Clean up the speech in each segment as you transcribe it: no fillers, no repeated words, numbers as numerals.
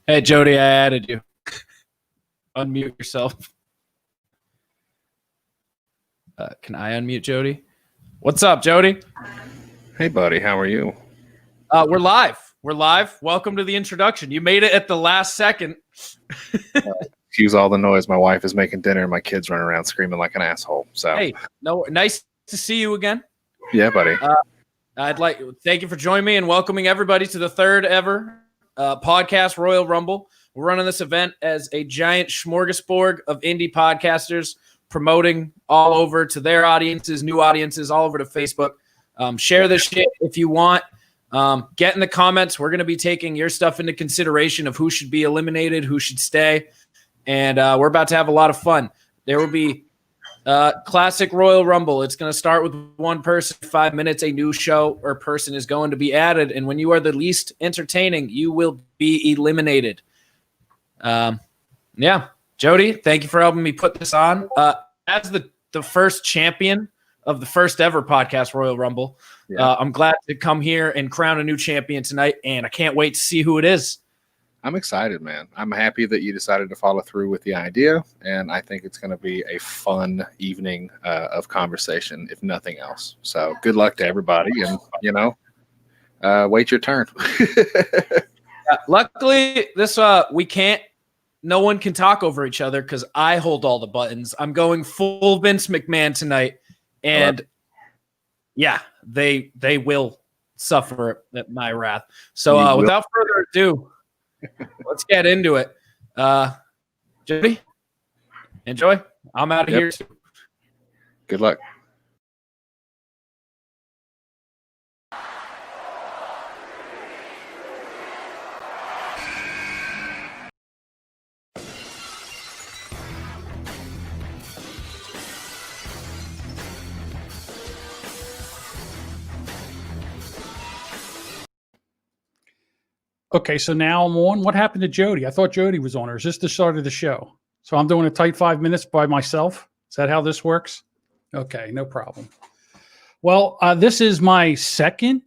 Hey, Jodi, I added you. Unmute yourself. Can I unmute Jodi? What's up, Jodi? Hey, buddy. How are you? We're live. We're live. Welcome to the introduction. You made it at the last second. Excuse all the noise. My wife is making dinner and my kids running around screaming like an asshole. So, hey, nice to see you again. Yeah, buddy. Thank you for joining me and welcoming everybody to the third ever podcast Royal Rumble. We're running this event as a giant smorgasbord of indie podcasters promoting all over to their audiences, new audiences, all over to Facebook. Share this shit if you want. Get in the comments. We're going to be taking your stuff into consideration of who should be eliminated, who should stay. And we're about to have a lot of fun. There will be classic Royal Rumble. It's going to start with one person, 5 minutes, a new show or person is going to be added. And when you are the least entertaining, you will be eliminated. Yeah. Jodi, thank you for helping me put this on. As the first champion of the first ever podcast Royal Rumble, I'm glad to come here and crown a new champion tonight, and I can't wait to see who it is. I'm excited, man. I'm happy that you decided to follow through with the idea, and I think it's going to be a fun evening of conversation, if nothing else. So good luck to everybody, and, wait your turn. Luckily, this no one can talk over each other because I hold all the buttons. I'm going full Vince McMahon tonight, and they will suffer at my wrath. So without further ado, let's get into it. Jodi, enjoy. I'm out of here too. Good luck. Okay, so now I'm on. What happened to Jodi? I thought Jodi was on, or is this the start of the show? So I'm doing a tight 5 minutes by myself? Is that how this works? Okay, no problem. Well, this is my second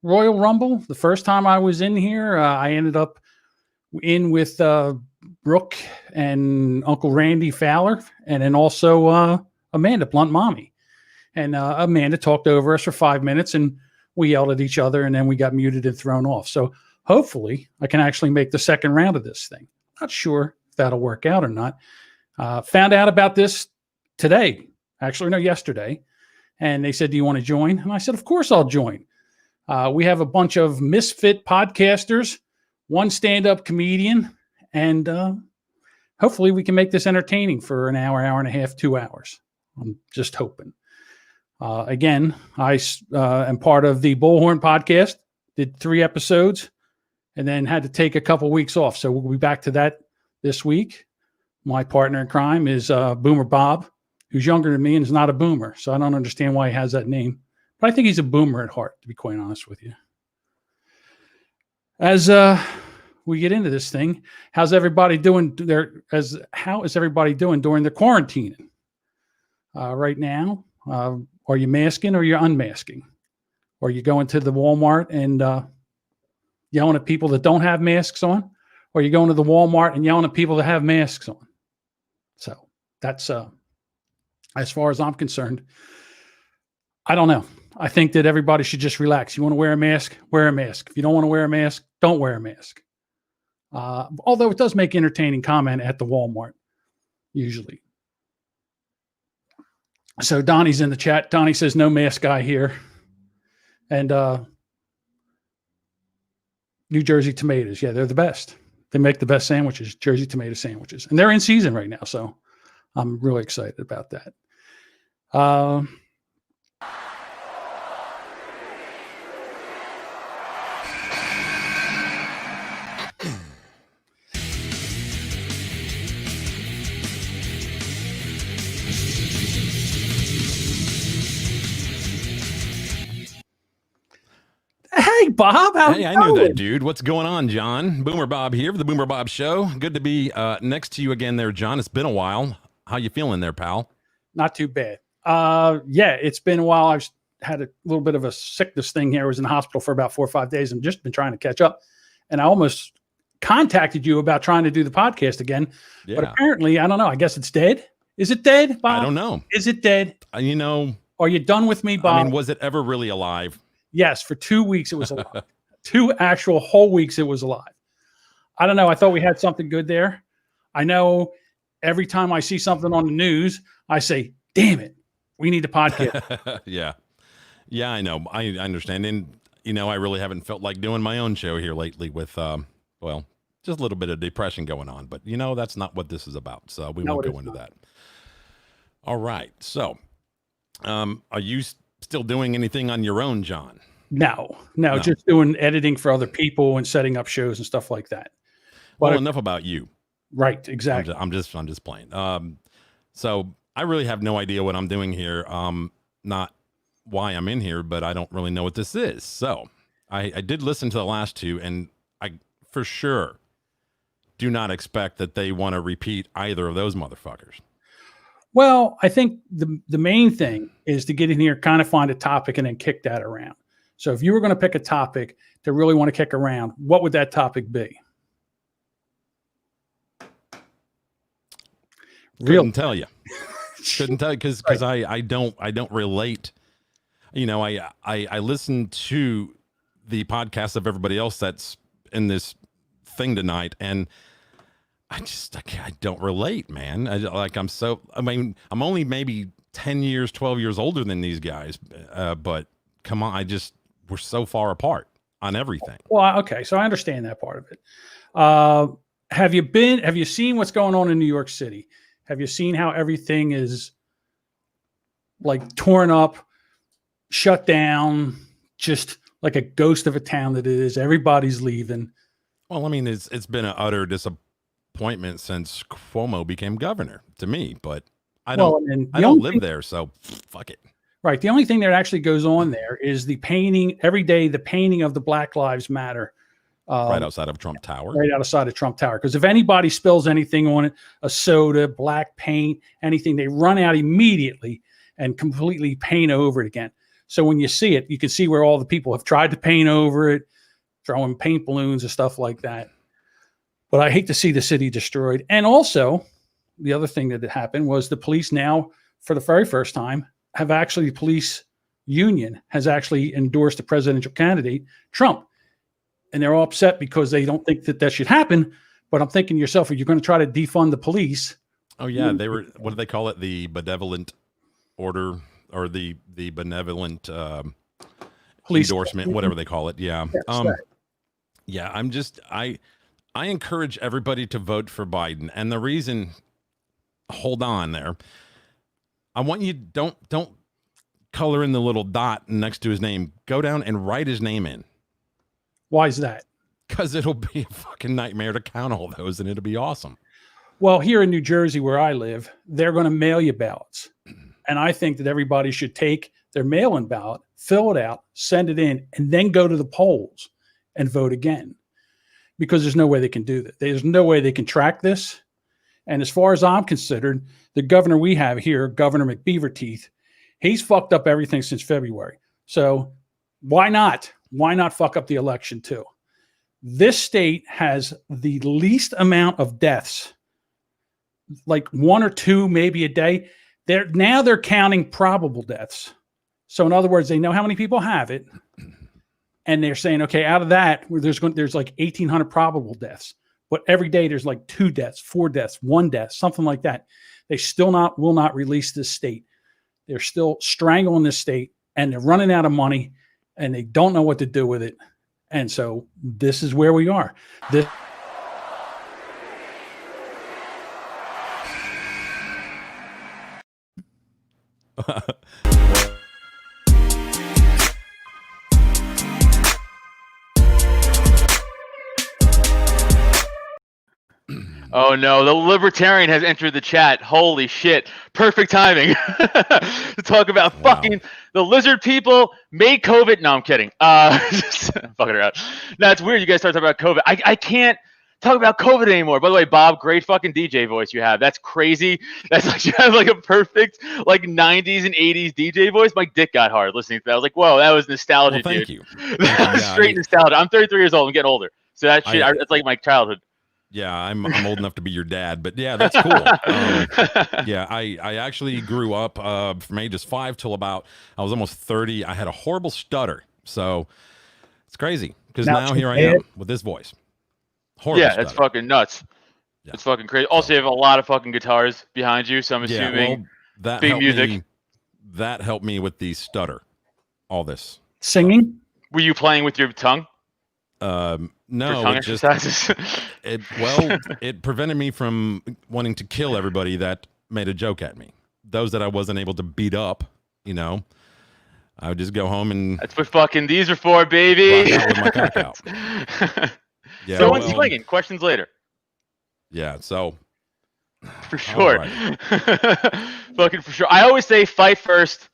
Royal Rumble. The first time I was in here, I ended up in with Brooke and Uncle Randy Fowler, and then also Amanda, Blunt Mommy. And Amanda talked over us for 5 minutes, and we yelled at each other, and then we got muted and thrown off. So hopefully I can actually make the second round of this thing. Not sure if that'll work out or not. Found out about this today, yesterday. And they said, do you want to join? And I said, of course I'll join. We have a bunch of misfit podcasters, one stand-up comedian, and hopefully we can make this entertaining for an hour, hour and a half, 2 hours. I'm just hoping. Again, I am part of the Bullhorn podcast, did 3 episodes, and then had to take a couple weeks off. So we'll be back to that this week. My partner in crime is Boomer Bob, who's younger than me and is not a boomer. So I don't understand why he has that name. But I think he's a boomer at heart, to be quite honest with you. As we get into this thing, how's everybody doing how is everybody doing during the quarantining? Right now, are you masking or you're unmasking? Or are you going to the Walmart and yelling at people that don't have masks on? Or are you going to the Walmart and yelling at people that have masks on? So that's, as far as I'm concerned, I don't know. I think that everybody should just relax. You want to wear a mask? Wear a mask. If you don't want to wear a mask, don't wear a mask. Although it does make entertaining comment at the Walmart, usually. So Donnie's in the chat. Donnie says, no mask guy here. And New Jersey tomatoes. Yeah, they're the best. They make the best sandwiches, Jersey tomato sandwiches. And they're in season right now. So I'm really excited about that. Hey, Bob. Hey, I knew that, dude. What's going on, John? Boomer Bob here for the Boomer Bob Show. Good to be next to you again there, John. It's been a while. How you feeling there, pal? Not too bad. Yeah, it's been a while. I've had a little bit of a sickness thing here. I was in the hospital for about 4 or 5 days and just been trying to catch up. And I almost contacted you about trying to do the podcast again. Yeah. But apparently, I don't know. I guess it's dead. Is it dead, Bob? I don't know. Is it dead? You know, Are you done with me, Bob? I mean, was it ever really alive? Yes, for 2 weeks it was alive. 2 actual whole weeks it was alive. I don't know. I thought we had something good there. I know every time I see something on the news, I say, damn it, we need a podcast. Yeah. Yeah, I know. I understand. And, you know, I really haven't felt like doing my own show here lately with, well, just a little bit of depression going on. But, you know, that's not what this is about. So we won't go into that. All right. So, are you still doing anything on your own, John? No, just doing editing for other people and setting up shows and stuff like that. But Well, enough about you. Right, exactly. I'm just playing. So I really have no idea what I'm doing here. Not why I'm in here, but I don't really know what this is. So I did listen to the last two, and I for sure do not expect that they want to repeat either of those motherfuckers. Well, I think the main thing is to get in here, kind of find a topic, and then kick that around. So if you were going to pick a topic to really want to kick around, what would that topic be? Couldn't tell you. Couldn't tell you because I don't relate. You know, I listen to the podcast of everybody else that's in this thing tonight, and I don't relate, man. I'm only maybe 10 years, 12 years older than these guys, but come on, we're so far apart on everything. Well, okay, so I understand that part of it. Have you seen what's going on in New York City? Have you seen how everything is like torn up, shut down, just like a ghost of a town that it is? Everybody's leaving. Well, I mean, it's been an utter disappointment since Cuomo became governor to me, but I don't live there, so fuck it. Right. The only thing that actually goes on there is the painting every day, the painting of the Black Lives Matter. Right outside of Trump Tower. Right outside of Trump Tower. Because if anybody spills anything on it, a soda, black paint, anything, they run out immediately and completely paint over it again. So when you see it, you can see where all the people have tried to paint over it, throwing paint balloons and stuff like that. But I hate to see the city destroyed. And also, the other thing that happened was the police now, for the very first time, the police union has actually endorsed the presidential candidate, Trump. And they're all upset because they don't think that should happen. But I'm thinking to yourself, if you're going to try to defund the police. Oh, yeah. They were, what do they call it? The benevolent order or the benevolent police endorsement, whatever they call it. Yeah. Yeah. I encourage everybody to vote for Biden. And the reason, hold on there. I want you, don't color in the little dot next to his name. Go down and write his name in. Why is that? Because it'll be a fucking nightmare to count all those, and it'll be awesome. Well, here in New Jersey, where I live, they're going to mail you ballots. And I think that everybody should take their mail-in ballot, fill it out, send it in, and then go to the polls and vote again. Because there's no way they can do that. There's no way they can track this. And as far as I'm considered, the governor we have here, Governor McBeaverteeth, he's fucked up everything since February. So why not? Why not fuck up the election too? This state has the least amount of deaths, like 1 or 2, maybe a day. They're counting probable deaths. So in other words, they know how many people have it. And they're saying, okay, out of that, there's like 1,800 probable deaths. But every day there's like 2 deaths, 4 deaths, 1 death, something like that. They still will not release this state. They're still strangling this state, and they're running out of money, and they don't know what to do with it. And so this is where we are. Oh no, the Libertarian has entered the chat. Holy shit. Perfect timing to talk about fucking the lizard people made COVID. No, I'm kidding. Fucking her out. No, it's weird you guys start talking about COVID. I can't talk about COVID anymore. By the way, Bob, great fucking DJ voice you have. That's crazy. That's like you have like a perfect like 90s and 80s DJ voice. My dick got hard listening to that. I was like, whoa, that was nostalgia, well, thank dude. You. That was straight nostalgia. I'm 33 years old. I'm getting older. So that shit, it's like my childhood. Yeah, I'm old enough to be your dad, but yeah, that's cool. Yeah, I actually grew up from ages 5 till about I was almost 30. I had a horrible stutter, so it's crazy because now here I am with this voice. Horrible yeah, stutter. it's fucking nuts. Yeah. It's fucking crazy. Also, you have a lot of fucking guitars behind you, so I'm assuming that big helped music. That helped me with the stutter. All this singing. Were you playing with your tongue? No, tongue it just exercises? it prevented me from wanting to kill everybody that made a joke at me. Those that I wasn't able to beat up, I would just go home and that's what fucking these are for, baby. rock out with my cock out. Yeah, so one's swinging. Questions later. Yeah, so for sure. Right. Fucking for sure. I always say fight first,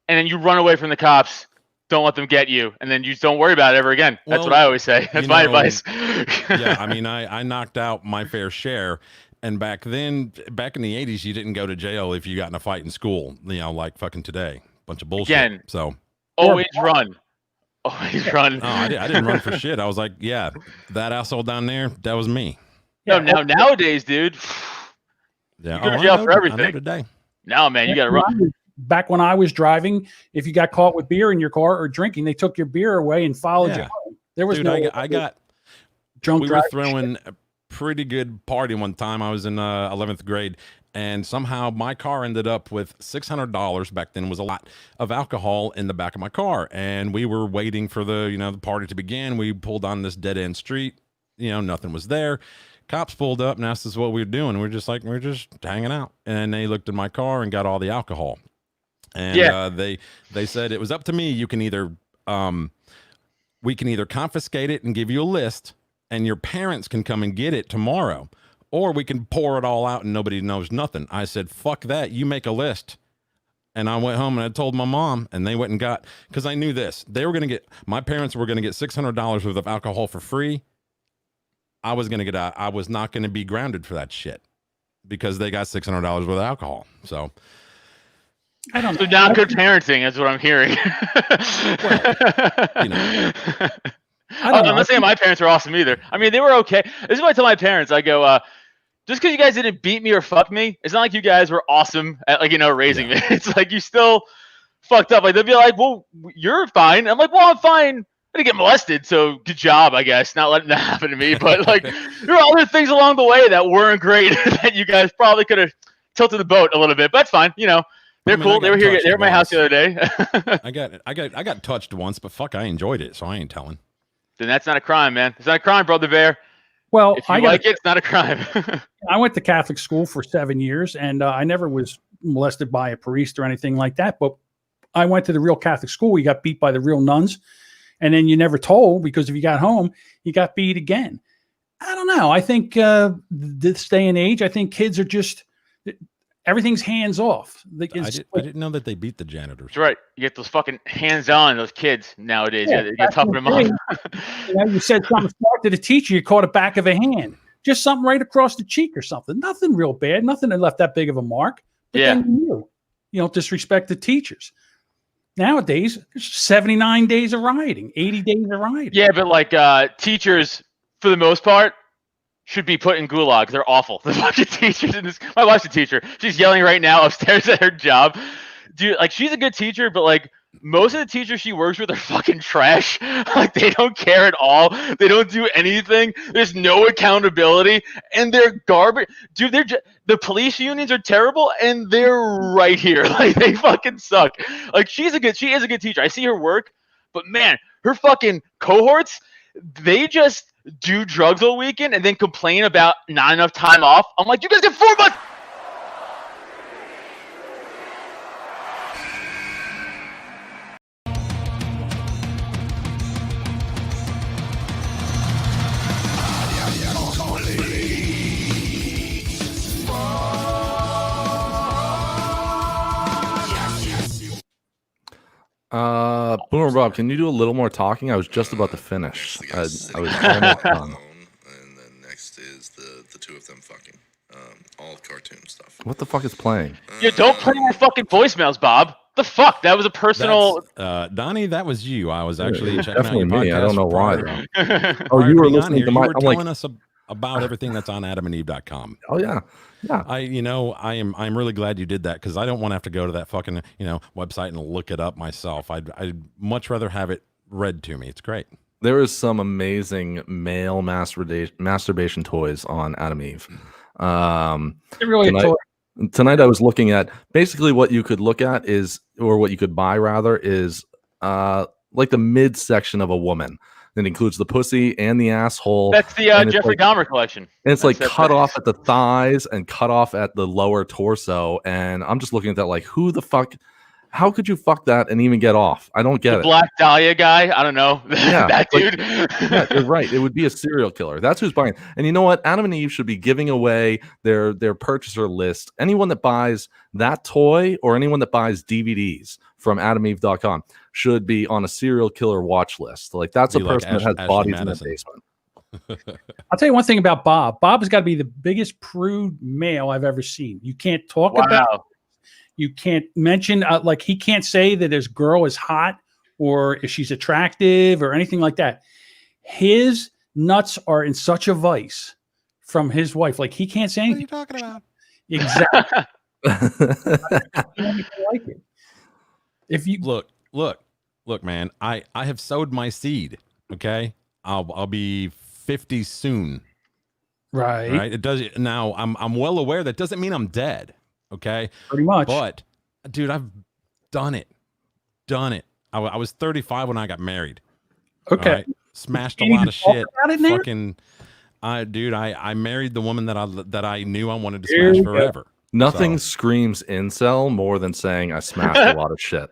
and then you run away from the cops. Don't let them get you, and then you just don't worry about it ever again. That's what I always say. That's my advice. Yeah, I mean, I knocked out my fair share, and back in the 80s, you didn't go to jail if you got in a fight in school, like fucking today. Bunch of bullshit. Again, so always run. Always run. Oh, I didn't run for shit. I was like, yeah, that asshole down there, that was me. No, nowadays, dude, yeah, you go to jail for everything. I know today. Now, man, you got to run. Back when I was driving, if you got caught with beer in your car or drinking, they took your beer away and followed you home. There was I got drunk. We were throwing a pretty good party one time. I was in 11th grade, and somehow my car ended up with $600. Back then was a lot of alcohol in the back of my car, and we were waiting for the party to begin. We pulled on this dead end street. Nothing was there. Cops pulled up and asked us what we were doing. We're just hanging out, and they looked in my car and got all the alcohol. And they said it was up to me. You can either we can either confiscate it and give you a list, and your parents can come and get it tomorrow, or we can pour it all out and nobody knows nothing. I said, fuck that. You make a list. And I went home and I told my mom, and they went and got, because I knew this. My parents were going to get $600 worth of alcohol for free. I was not going to be grounded for that shit because they got $600 worth of alcohol. So I don't know. So not good parenting is what I'm hearing. I'm not saying my parents are awesome either. I mean, they were okay. This is what I tell my parents. I go, just because you guys didn't beat me or fuck me, it's not like you guys were awesome at raising me. It's like you still fucked up. Like they'll be like, well, you're fine. I'm like, well, I'm fine. I didn't get molested, so good job, I guess, not letting that happen to me. But there are other things along the way that weren't great that you guys probably could have tilted the boat a little bit. But that's fine. They're cool. They were here. They were at my house the other day. I got touched once, but fuck, I enjoyed it, so I ain't telling. Then that's not a crime, man. It's not a crime, Brother Bear. Well, if you like it, it's not a crime. I went to Catholic school for 7 years, and I never was molested by a priest or anything like that. But I went to the real Catholic school. We got beat by the real nuns, and then you never told because if you got home, you got beat again. I don't know. I think this day and age, I think kids are just everything's hands off. I didn't know that they beat the janitors. That's right. You get those fucking hands on those kids nowadays. Yeah, you're tougher them up. You said something smart to the teacher, you caught a back of a hand. Just something right across the cheek or something. Nothing real bad. Nothing that left that big of a mark. But then you don't disrespect the teachers. Nowadays, there's 79 days of rioting, 80 days of rioting. Yeah, but teachers, for the most part, should be put in gulags. They're awful. The fucking teachers in this. My wife's a teacher. She's yelling right now upstairs at her job. Dude, she's a good teacher, but most of the teachers she works with are fucking trash. They don't care at all. They don't do anything. There's no accountability, and they're garbage. Dude, the police unions are terrible, and they're right here. They fucking suck. She is a good teacher. I see her work, but man, her fucking cohorts, they just do drugs all weekend and then complain about not enough time off. I'm like, you guys get 4 months. Boomer Bob, can you do a little more talking? I was just about to finish. I was almost done. And then next is the two of them fucking. All cartoon stuff. What the fuck is playing? Yeah, don't play my fucking voicemails, Bob. The fuck? That was a personal. Donnie, that was you. I was actually checking out definitely your me. I don't know why. prior- Oh, prior you to were being on listening here. to You my. were I'm like, telling us about everything that's on AdamandEve.com. oh yeah, yeah. I'm really glad you did that because I don't want to have to go to that fucking website and look it up myself. I'd much rather have it read to me. It's great. There is some amazing male masturbation toys on Adam Eve. They're really tonight, tonight I was looking at basically what you could look at is, or what you could buy rather, is like the midsection of a woman. It includes the pussy and the asshole. That's the Jeffrey Dahmer collection. And it's like cut off at the thighs and cut off at the lower torso. And I'm just looking at that like, who the fuck? How could you fuck that and even get off? I don't get the it. Black Dahlia guy. I don't know. Yeah, that like, dude. yeah, you're right. It would be a serial killer. That's who's buying. And you know what? Adam and Eve should be giving away their purchaser list. Anyone that buys that toy or anyone that buys DVDs from AdamEve.com should be on a serial killer watch list. Like that's a person that has bodies in the basement. I'll tell you one thing about Bob. Bob has got to be the biggest prude male I've ever seen. You can't talk about. You can't mention like he can't say that his girl is hot or if she's attractive or anything like that. His nuts are in such a vice from his wife. Like he can't say anything. What are you talking about? Exactly. Like it. If you look, man, I have sowed my seed. Okay. I'll be 50 soon. Right. It does now. I'm well aware that doesn't mean I'm dead. Okay. Pretty much. But dude, I've done it. I was 35 when I got married. Okay. Right? Smashed a lot of shit. Fucking I married the woman that I knew I wanted to smash forever. Nothing screams incel more than saying I smashed a lot of shit.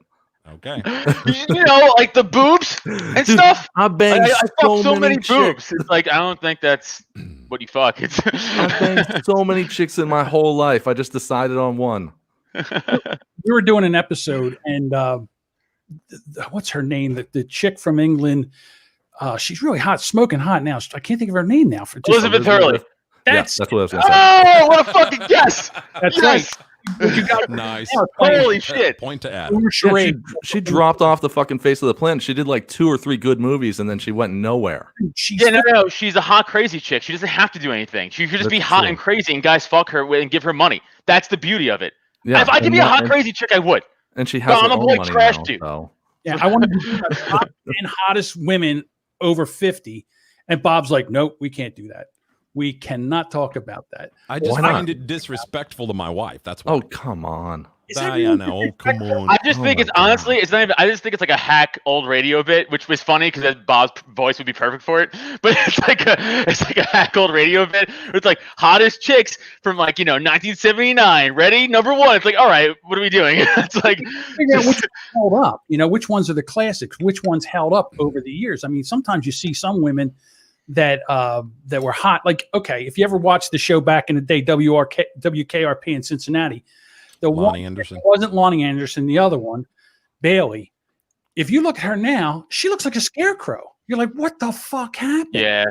Okay. Like the boobs and stuff. I banged I fucked so many boobs. It's like I don't think that's what you fuck. It's I banged so many chicks in my whole life. I just decided on one. We were doing an episode, and what's her name? The chick from England. She's really hot, smoking hot now. I can't think of her name now. Elizabeth Hurley. That's what I was going to say. Oh, what a fucking guess! That's yes. Right. You got nice. Holy shit! Point to Adam. Yeah, she dropped off the fucking face of the planet. She did like 2 or 3 good movies, and then she went nowhere. No. She's a hot, crazy chick. She doesn't have to do anything. She could just be hot and crazy, and guys fuck her and give her money. That's the beauty of it. Yeah, if I could be a hot, crazy chick, I would. And she has her own money trash now, dude. So. Yeah, I want to be the top 10 hottest women over 50, and Bob's like, nope, we can't do that. We cannot talk about that. I just find it disrespectful to my wife. That's why. Oh, come on. I know. Oh, come on. I just think it's honestly, it's not even, I just think it's like a hack old radio bit, which was funny because Bob's voice would be perfect for it. But it's like a hack old radio bit. It's like hottest chicks from 1979. Ready? Number 1. It's like, all right, what are we doing? It's like figure out which ones held up. Which ones are the classics? Which ones held up over the years? I mean, sometimes you see some women that were hot. Like, okay, if you ever watched the show back in the day, WKRP in Cincinnati, the Lonnie one Anderson. wasn't Lonnie Anderson, the other one, Bailey. If you look at her now, she looks like a scarecrow. You're like, what the fuck happened? Yeah.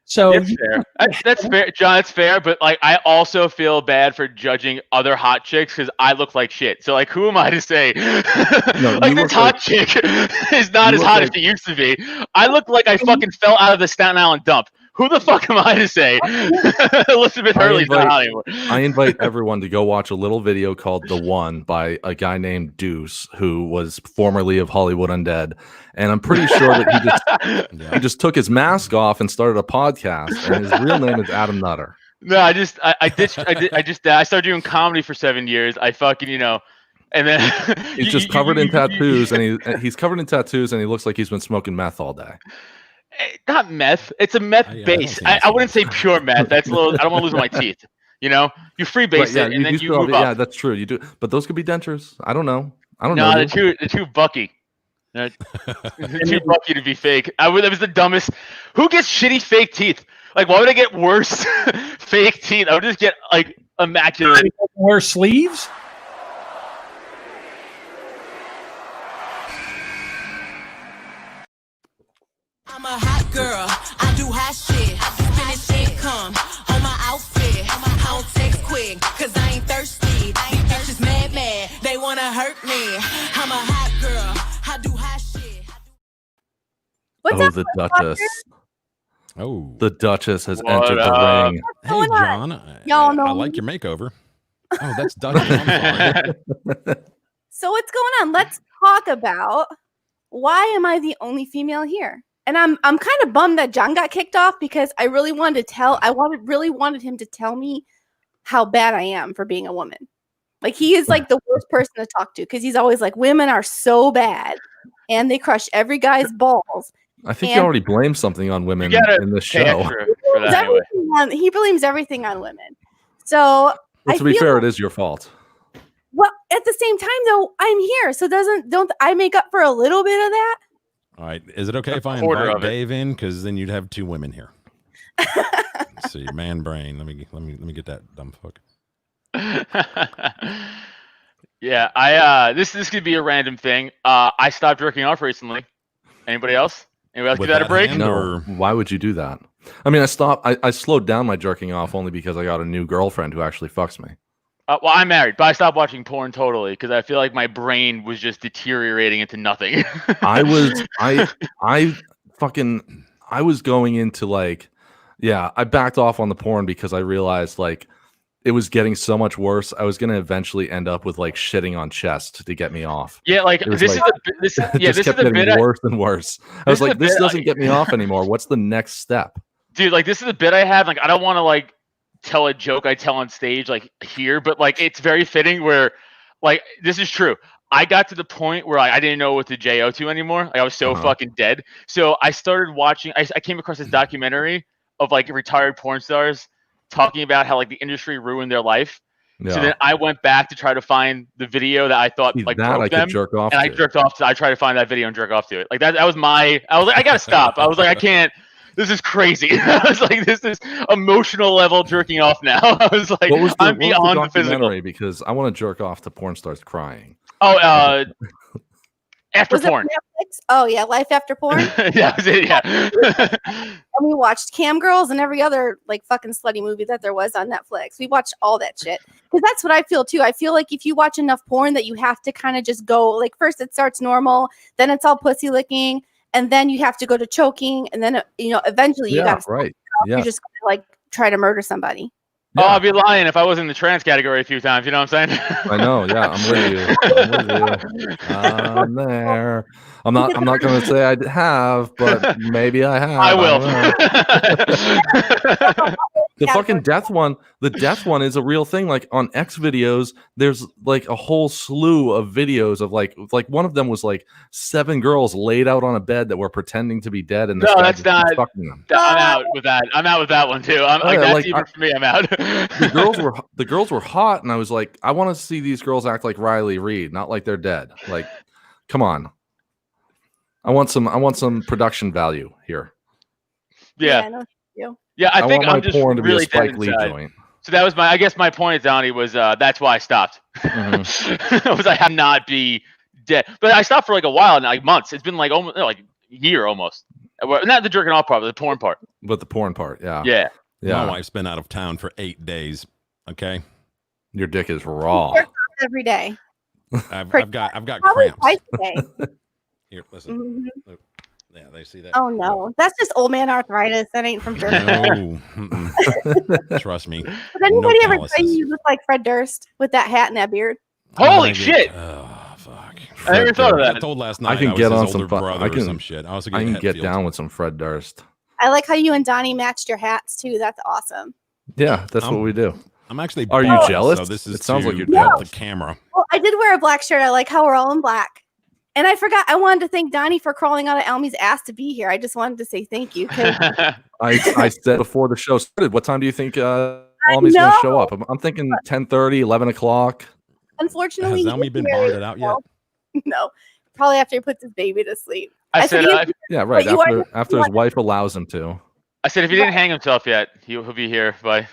So it's fair. That's fair, John. It's fair, but I also feel bad for judging other hot chicks because I look like shit. So who am I to say? No, this hot chick is not as hot as she used to be. I look like I fucking fell out of the Staten Island dump. Who the fuck am I to say Elizabeth Hurley's not hot anymore? I invite everyone to go watch a little video called The One by a guy named Deuce, who was formerly of Hollywood Undead. And I'm pretty sure that he just took his mask off and started a podcast. And his real name is Adam Nutter. No, I started doing comedy for 7 years. I fucking, and then he's just covered in tattoos, and he's covered in tattoos, and he looks like he's been smoking meth all day. Not meth. It's a meth base. I wouldn't say pure meth. That's a little. I don't want to lose my teeth. You free base it and then you move up. Yeah, that's true. You do, but those could be dentures. I don't know. No, they're too bucky. They're too bucky to be fake. That was the dumbest. Who gets shitty fake teeth? Like, why would I get worse fake teeth? I would just get immaculate. Wear sleeves. I'm a hot girl, I do hot shit. Finish income on my outfit. I don't text quick, cause I ain't thirsty. These bitches mad, they wanna hurt me. shit. I'm a hot girl. I do hot shit. What's Oh, up, the motherfucker? Duchess. Oh, The Duchess has What entered the up? ring. hey, going on? John. Y'all know I like me. your makeover. Oh, that's Duchess. I'm sorry. So what's going on? Let's talk about why am I the only female here? And I'm kind of bummed that John got kicked off because I really wanted to tell. Really wanted him to tell me how bad I am for being a woman. Like he is like the worst person to talk to because he's always like, women are so bad and they crush every guy's balls. I think And- you already blamed something on women gotta in this Pay show. extra for that anyway. He blames everything on women. So But I to be feel fair, like- it is your fault. well, at the same time though, I'm here, so don't I make up for a little bit of that? All right. Is it okay if I quarter invite of it. Dave in? Because then you'd have 2 women here. Let's see, man brain. Let me get that dumb fuck. Yeah, this could be a random thing. I stopped jerking off recently. Anybody else? Anybody else With give that a that break? hand? No, Or- why would you do that? I mean, I slowed down my jerking off only because I got a new girlfriend who actually fucks me. Well, I'm married, but I stopped watching porn totally because I feel like my brain was just deteriorating into nothing. I was going into like, yeah, I backed off on the porn because I realized like it was getting so much worse. I was going to eventually end up with like shitting on chest to get me off. Yeah, like It was this like- is the, It yeah, just this is kept the getting bit. worse and worse. I this was is like, the this bit doesn't get me off anymore. What's the next step? Dude, like this is the bit I have. Like I don't want to like tell a joke I tell on stage like here, but like it's very fitting where like this is true. I got to the point where I didn't know what to JO to anymore. Like I was so Uh-huh. fucking dead. So I started watching. I came across this documentary of like retired porn stars talking about how like the industry ruined their life. Yeah. So then I went back to try to find the video that I thought See, like that broke I them. could jerk off And I to. jerked off to. I tried to find that video and jerk off to it. Like that was my. I was like, I gotta stop. I was like, I can't. This is crazy. I was like, this is emotional level jerking off now. I was like, What was I'm beyond the physical. documentary? Because I want to jerk off to porn stars crying. Oh, after Was porn. it Netflix? Oh yeah, Life After Porn. Yeah, that was it, yeah. And we watched Cam Girls and every other like fucking slutty movie that there was on Netflix. We watched all that shit because that's what I feel too. I feel like if you watch enough porn that you have to kind of just go like first it starts normal, then it's all pussy licking, and then you have to go to choking, and then eventually you Yeah, got to right. Yeah. you just like try to murder somebody. Oh, I'd be lying if I was in the trans category a few times. You know what I'm saying? I know. Yeah, I'm with you. I'm there. I'm not going to say I have, but maybe I have. I will. don't know. The fucking death one. The death one is a real thing. Like on X videos, there's like a whole slew of videos of like one of them was like 7 girls laid out on a bed that were pretending to be dead, and this No, guy that's just keeps not- fucking them. I'm out with that. I'm out with that one too. I'm like, Yeah, that's like, even for me. I'm out. The girls were hot, and I was like, I want to see these girls act like Riley Reid, not like they're dead. Like, come on. I want some production value here. Yeah. no, you. Yeah, I think want my I'm just porn to really be a dead Spike Lee inside. joint. So that was I guess my point, Donnie, was that's why I stopped. Was I have not be dead, but I stopped for like a while, like months. It's been like almost like a year almost. Well, not the jerking off part, but the porn part. But the porn part, yeah. Yeah. Yeah. My wife's been out of town for 8 days. Okay, Your dick is raw. Every day. I've got Probably cramps. twice a day. Here, listen. Mhm. Yeah, they see that. Oh no, that's just old man arthritis. That ain't from jerking off. No, mm-mm. Trust me. Did anybody ever tell calluses. you you look like Fred Durst with that hat and that beard? Holy shit! Oh fuck! I never thought of I that. told last I night can was get his on older some. brother I or some can. shit. I was I can get down with some Fred Durst. I like how you and Donnie matched your hats too. That's awesome. Yeah, that's what we do. I'm actually. Are you bald, jealous? So this is It sounds like to you're help jealous. the camera. Well, I did wear a black shirt. I like how we're all in black. And I forgot. I wanted to thank Donnie for crawling out of Alme's ass to be here. I just wanted to say thank you. 'Cause I said before the show started, what time do you think Alme's going to show up? I'm thinking 10:30, 11 o'clock. unfortunately, Has he Alme been didn't marry bonded out yet? himself. No, probably after he puts his baby to sleep. I said, he- Yeah, right. But you are- After his wife allows him to. I said, if he didn't hang himself yet, he'll be here by.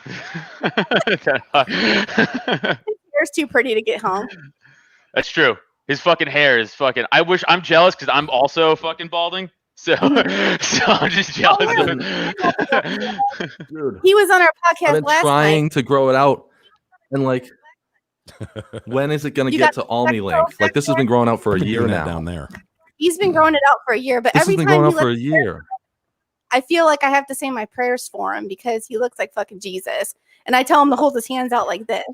hair's too pretty to get home. That's true. His fucking hair is fucking. I wish I'm jealous because I'm also fucking balding. So, so I'm just jealous. Dude, He was on our I've podcast been last night. trying to grow it out, and like, When is it going to You get got to Alme length? Like this has been growing out for a year now. Down there. He's been growing it out for a year, but This every has been time growing he out for a lets year. I feel like I have to say my prayers for him because he looks like fucking Jesus. And I tell him to hold his hands out like this.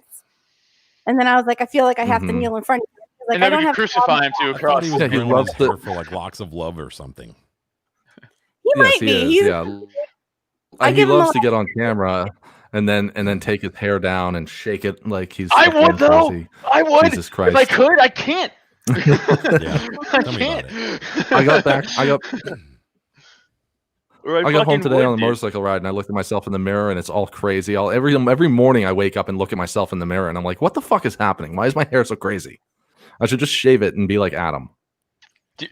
And then I was like, I feel like I have to kneel in front of him. Like, And I then don't we have could crucify him to a I thought cross. he was Yeah, he grooming loves his the- hair for like locks of love or something. He might be. He He's, is, yeah. I He give him loves a- to get on camera and then take his hair down and shake it like he's. I fucking would though. crazy. I would. Jesus Christ! If I could, I can't. Yeah. I Tell me can't. about I got back. I got Or I got home fucking today would, on the dude. motorcycle ride and I looked at myself in the mirror and it's all crazy. Every morning I wake up and look at myself in the mirror and I'm like, what the fuck is happening? Why is my hair so crazy? I should just shave it and be like Adam.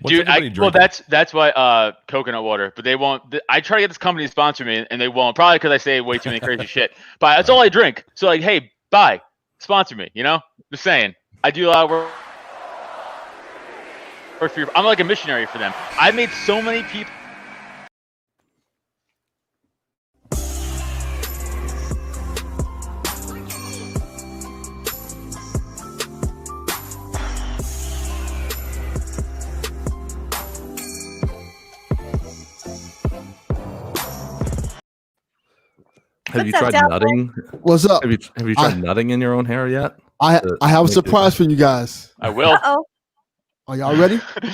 What's Dude, everybody well, drinking? that's why coconut water, but they won't. I try to get this company to sponsor me, and they won't. Probably because I say way too many crazy shit. But that's all I drink. So like, hey, bye, sponsor me. You know, just saying. I do a lot of work for you. I'm like a missionary for them. I made so many people. Have you What's up, tried Delvin? nutting? What's up? Have you tried nutting in your own hair yet? I to have a make it- surprise for you guys. I will. Uh-oh. Are y'all ready? I'm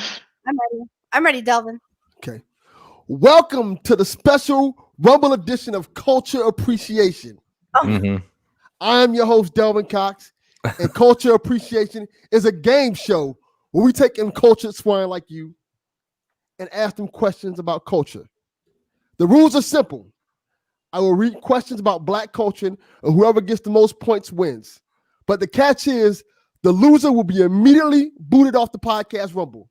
ready. I'm ready, Delvin. Okay. Welcome to the special Rumble edition of Culture Appreciation. Mhm. I am your host, Delvin Cox, and Culture Appreciation is a game show where we take in cultured swine like you and ask them questions about culture. The rules are simple. I will read questions about Black culture, and whoever gets the most points wins. But the catch is the loser will be immediately booted off the podcast Rumble.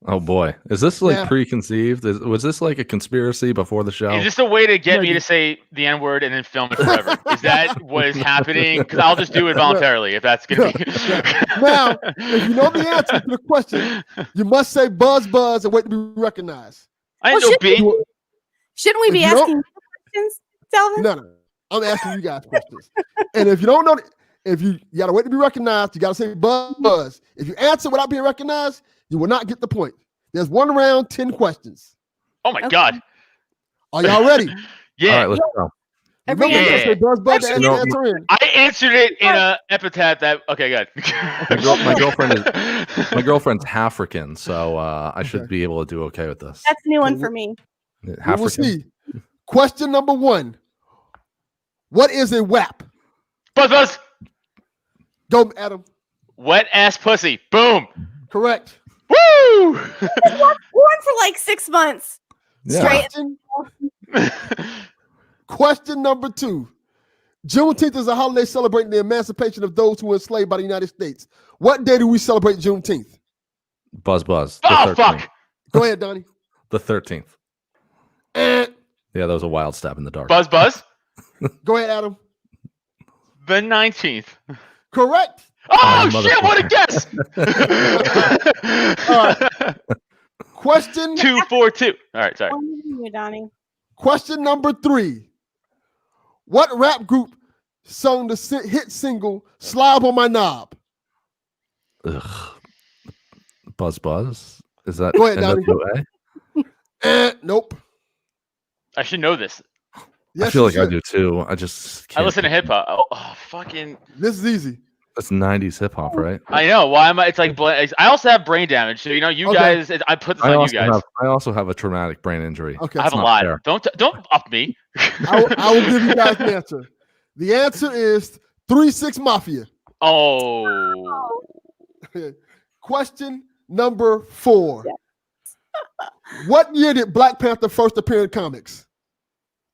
Oh boy, is this like Yeah. preconceived? Was this like a conspiracy before the show? Is this a way to get me Maybe. to say the N word and then film it forever? Is that what is happening? Because I'll just do it voluntarily if that's gonna be. Now, if you know the answer to the question, you must say buzz buzz and wait to be recognized. I Well, know shit. B. Shouldn't we If be you don't- asking you questions, Delvin? No. I'm asking you guys questions. And if you don't know, if you gotta wait to be recognized, you gotta say buzz buzz. If you answer without being recognized, you will not get the point. There's 1 round, 10 questions. Oh my Okay. God. Are y'all ready? Yeah. All right, let's go. Remember, Yeah. you gotta say buzz buzz to No. answer in. I answered it in a epithet that. Okay, good. My girlfriend's African, so I should Okay. be able to do okay with this. That's a new one Okay, for me. We will African. see. Question number 1. What is a WAP? Buzz buzz. Go, Adam. Wet ass pussy. Boom. Correct. Woo. We won for like 6 months Yeah. straight. Question number 2. Juneteenth is a holiday celebrating the emancipation of those who were enslaved by the United States. What day do we celebrate Juneteenth? Buzz buzz. The Oh 13th. fuck. Go ahead, Donnie. The 13th. Eh. Yeah, that was a wild stab in the dark. Buzz buzz. Go ahead, Adam. The 19th. Correct. Oh Oh, shit! What a guess. Question 242. All right, sorry. You, Donnie. Question number 3. What rap group sung the hit single "Slob on My Knob"? Ugh. Buzz buzz. Is that Go ahead, Donnie. NWA? Nope. I should know this. Yes, I feel you like I should. do too. I just I can't. listen to hip hop. Oh, fucking. This is easy. That's 90s hip hop, right? I know. Why am I? It's like I also have brain damage. So you know, you Okay. guys. I put this on you guys. I also have a traumatic brain injury. Okay. I have a not lot. fair. Don't up me. I will give you guys the answer. The answer is 3 6 Mafia. Oh. Question number 4. What year did Black Panther first appear in comics?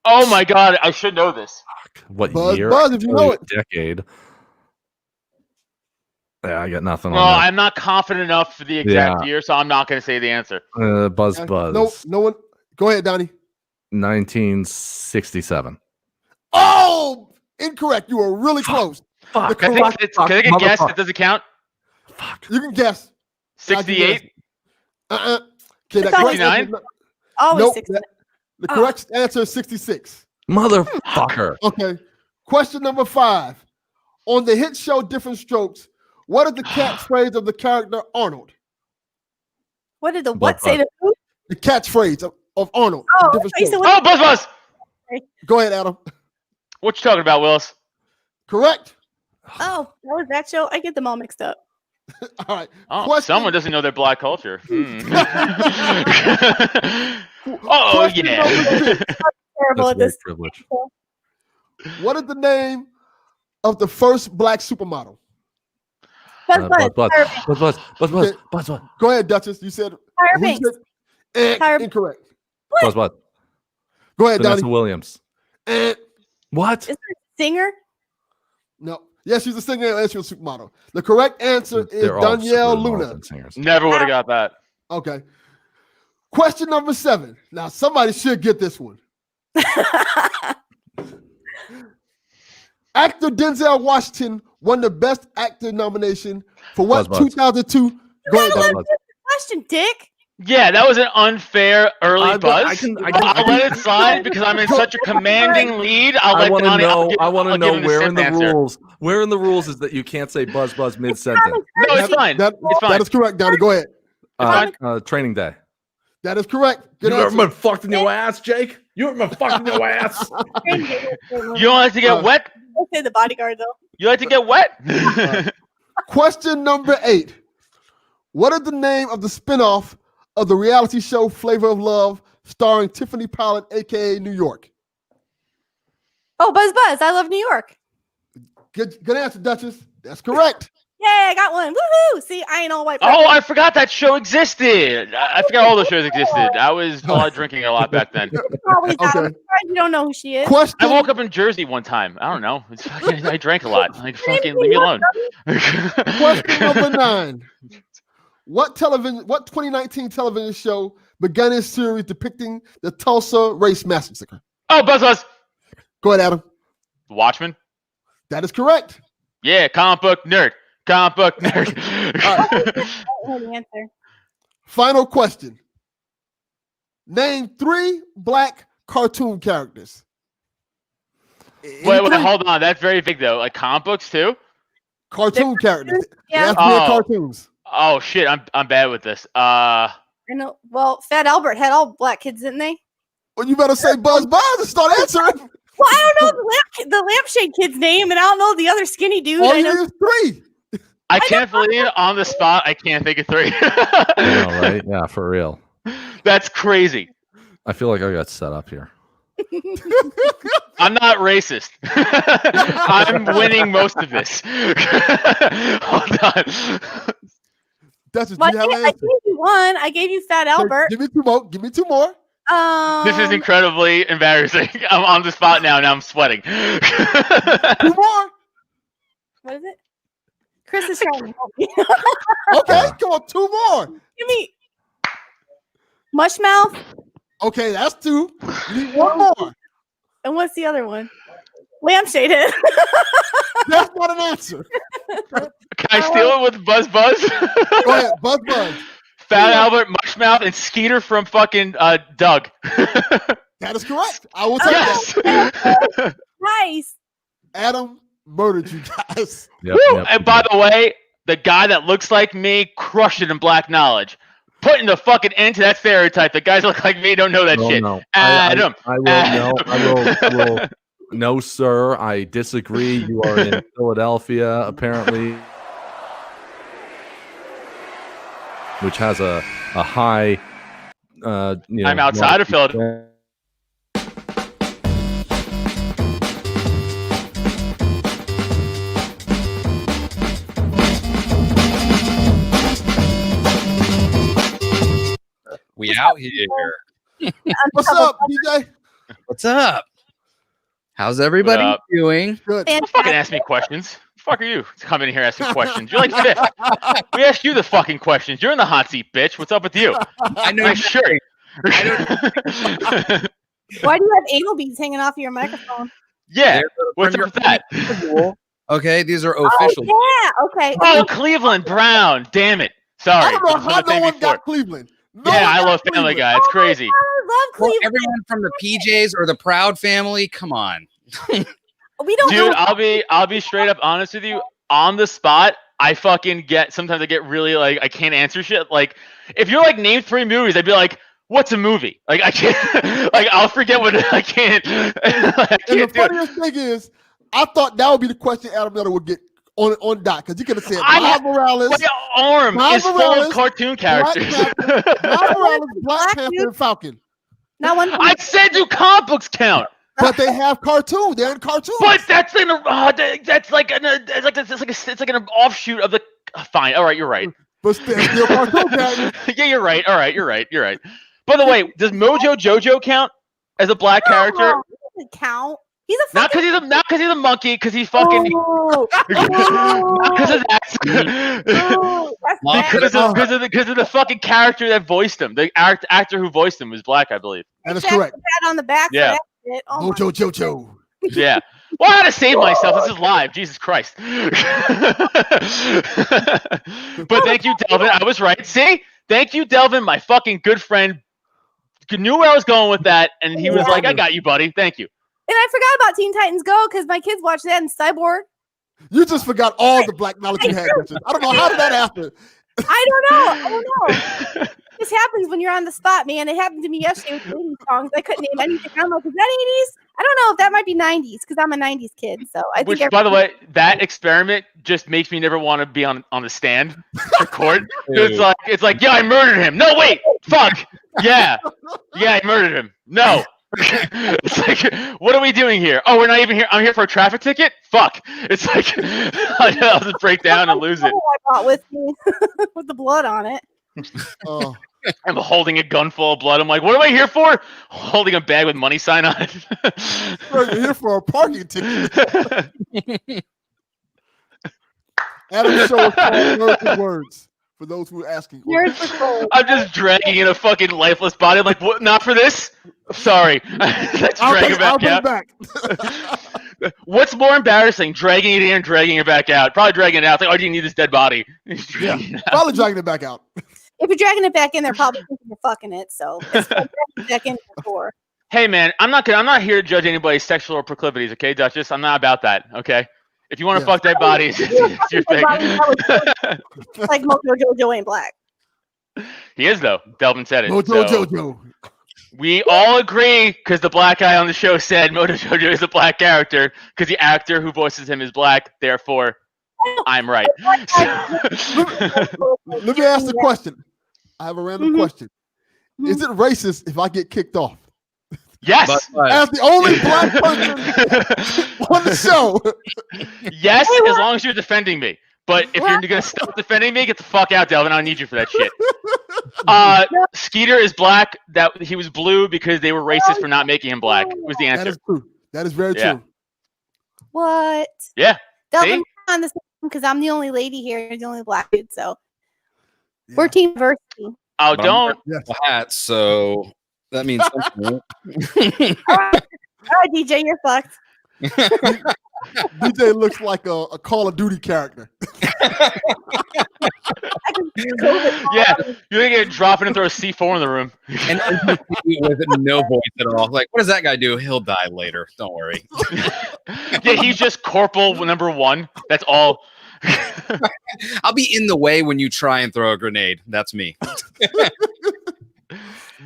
Oh my God! I should know this. What Buzz, year? buzz if you know it. Decade. Yeah, I got nothing No, on I'm not confident enough for the exact year, so I'm not going to say the answer. that. Buzz buzz. No one. Go ahead, Donnie. 1967. Oh, incorrect. You were really close. Fuck. Can I take a guess? That doesn't count. Fuck. You can guess. 68. Okay, that It's always correct answer- 69? Always Nope, 60. The correct answer is 66. Motherfucker. Okay. Question number 5. On the hit show Different Strokes, what is the catchphrase of the character Arnold? What did the what say to who? The catchphrase of Arnold. Oh, Different I said Strokes. what- Buzz Buzz. Go ahead, Adam. What you talking about, Willis? Correct. Oh, that was that show. I get them all mixed up. All right. Oh, Question- someone doesn't know their black culture. Question Yeah. number 2. Terrible at this. Privilege. What is the name of the first black supermodel? Buzz Buzz. Buzz. Go ahead, Duchess. You said Tyra who Banks. said- Tyra- incorrect. Buzz. Go ahead, Vanessa Donnie. Williams. What? Is there a singer? No. Yes, she's a singer and she's a supermodel. The correct answer is They're all Danielle supermodels Luna. and singers. Never would have got that. Okay. Question number 7. Now, somebody should get this one. Actor Denzel Washington won the Best Actor nomination for what? Buzz, Buzz. 2002. Go ahead, Let Donnie. me get the question, Dick. Yeah, that was an unfair early buzz. I can I'll let it slide because I'm in such a commanding lead. I'll I let want to Donnie. know. I want to I'll know give him where the in the simp answer. rules. Where in the rules is that you can't say buzz mid sentence? No, it's fine. It's fine. That is correct, Donnie. Go ahead. Training day. That is correct. Good You ever answer. been fucked in your ass, Jake? You ever been fucked in your ass? You don't like to get wet? I'll say the bodyguard though. You like to get wet? Question number 8. What is the name of the spinoff of the reality show Flavor of Love starring Tiffany Pollard, aka New York? Oh, Buzz Buzz. I love New York. Good answer, Duchess. That's correct. Yay, I got one. Woohoo! See, I ain't all white. Oh, I forgot that show existed. I forgot all the shows existed. I was drinking a lot back then. Probably not. Okay. You don't know who she is. Question. I woke up in Jersey one time. I don't know. It's fucking, I drank a lot. Like fucking leave me alone. Question number 9. What 2019 television show began its series depicting the Tulsa race massacre? Oh, Buzz Buzz. Go ahead, Adam. Watchmen. That is correct. Yeah, comic book nerd. Comic book nerd. I know the answer. Final question. Name 3 black cartoon characters. Wait, hold on. That's very big though. Like comic books too. Cartoon characters. Yeah. They have to be in cartoons. Oh shit, I'm bad with this. I know. Well, Fat Albert had all black kids, didn't they? Well, you better say Buzz Buzz and start answering. Well, I don't know the lampshade kid's name, and I don't know the other skinny dude. All I you know. need is 3. I can't believe on the spot I can't think of 3. I know, right? Yeah, for real. That's crazy. I feel like I got set up here. I'm not racist. I'm winning most of this. Hold on. That's Well, do you have an I answer? gave you one. I gave you Fat Okay, Albert. give me 2 more. Give me 2 more. This is incredibly embarrassing. I'm on the spot now and I'm sweating. 2 more. What is it? Chris is trying to help me. Okay, come on, 2 more. Give me Mushmouth. Okay, that's 2. You need 1 more. And what's the other one? Lampshade head. That's not an answer. Can I steal it with Buzz Buzz? Go ahead, Buzz Buzz. Fat Albert, Mushmouth, and Skeeter from fucking Doug. That is correct. I will take Yes. that. Nice. Adam murdered you guys. Yep, Woo! yep. And by the way, the guy that looks like me crushed it in Black Knowledge. Putting the fucking end to that stereotype. The guys that look like me don't know that No, shit. no. Adam. I will. No, sir. I disagree. You are in Philadelphia, apparently, which has a high. I'm outside of Philadelphia. We out here. What's up, DJ? What's up? How's everybody What up? doing? Good. Don't fucking ask me questions. Fuck are you to come in here asking questions? You're like fifth. We asked you the fucking questions. You're in the hot seat, bitch. What's up with you? I know. Nice shirt. Why do you have anal beads hanging off of your microphone? Yeah. They're What's from up with that? Okay, these are official. Oh, yeah. Okay. Oh, Cleveland Brown. Damn it. Sorry. I don't know This was how the thing no one before. got Cleveland. No Yeah, one I got love Family Cleveland. Guy. It's crazy. I love Well, Cleveland. everyone from the PJs or the Proud family, come on. We don't Dude, know. I'll be straight up honest with you. On the spot, sometimes I get really like I can't answer shit. Like if you're like name 3 movies, I'd be like, what's a movie? Like I can't like I'll forget what I can't. I And the can't do it. funniest thing is, I thought that would be the question Adam Miller would get on Doc, because you could have said I Miles have- Morales, My arm Miles is full Morales, of cartoon Black characters. Panther, Miles Morales, Black Panther, dude. and Falcon. Not one. I said do comic books count? But they have cartoons. They're in cartoons. But that's in a that's like it's like an offshoot of the. Fine, all right, you're right. But still cartoon characters. Yeah, you're right. All right, you're right. You're right. By the way, does Mojo Jojo count as a black character? No, he doesn't count. He's a Not fucking. because he's a monkey. Because he's fucking. Oh, Not because of that. oh, that's bad. because of the fucking character that voiced him. The actor who voiced him was black, I believe. That is Pat correct. the pat on the back. Yeah. For that shit. Oh my Mojo Jojo. Yeah. Well, I had to save myself. This is live. Jesus Christ. But thank you, Delvin. I was right. See? Thank you, Delvin, my fucking good friend. Knew where I was going with that, and he was like, I got you, buddy. Thank you. And I forgot about Teen Titans Go because my kids watch that in Cyborg. You just forgot all the black knowledge you had. Richard. I don't know how did that happen. I don't know. This happens when you're on the spot, man. It happened to me yesterday with 80s songs. I couldn't name anything. I'm like, is that 80s? I don't know if that might be 90s because I'm a 90s kid. So I think. Which, by the way, that experiment just makes me never want to be on the stand for court. It's like, yeah, I murdered him. No, wait, fuck, yeah, I murdered him. No. It's like, what are we doing here? Oh, we're not even here. I'm here for a traffic ticket. Fuck. It's like I'll just break down and lose it. I brought with me with the blood on it. Oh. I'm holding a gun full of blood. I'm like, what am I here for? Holding a bag with money sign on it. You're here for a parking ticket. Adam's show is called Words and Words. For those who are asking. I'm just dragging in a fucking lifeless body. I'm like, what? Not for this? Sorry. Let's drag it back out. Back. What's more embarrassing? Dragging it in and dragging it back out? Probably dragging it out. It's like, oh, do you need this dead body? Yeah, probably dragging it back out. If you're dragging it back in, they're probably thinking you're fucking it. So it's back in before. Hey man, I'm not here to judge anybody's sexual proclivities, okay, Duchess? I'm not about that, okay? If you want to fuck dead bodies, it's your thing. Like Mojo Jojo ain't black. He is though. Delvin said it. Mojo so Jojo. We all agree because the black guy on the show said Mojo Jojo is a black character because the actor who voices him is black. Therefore, I'm right. Let me ask the question. I have a random question. Is it racist if I get kicked off? Yes. As the only black person on the show. Yes, as long as you're defending me. But if you're gonna stop defending me, get the fuck out, Delvin. I don't need you for that shit. Skeeter is black. That he was blue because they were racist for not making him black. Was the answer. That is true. That is very true. What? Yeah. Delvin on the because I'm the only lady here. You're the only black dude. So we're team diversity. Oh, don't. Hat, so that means something. All right, DJ, you're fucked. DJ looks like a Call of Duty character. Yeah, you're gonna drop it and throw a C4 in the room. And with no voice at all. Like, what does that guy do? He'll die later. Don't worry. Yeah, he's just Corporal number 1. That's all. I'll be in the way when you try and throw a grenade. That's me.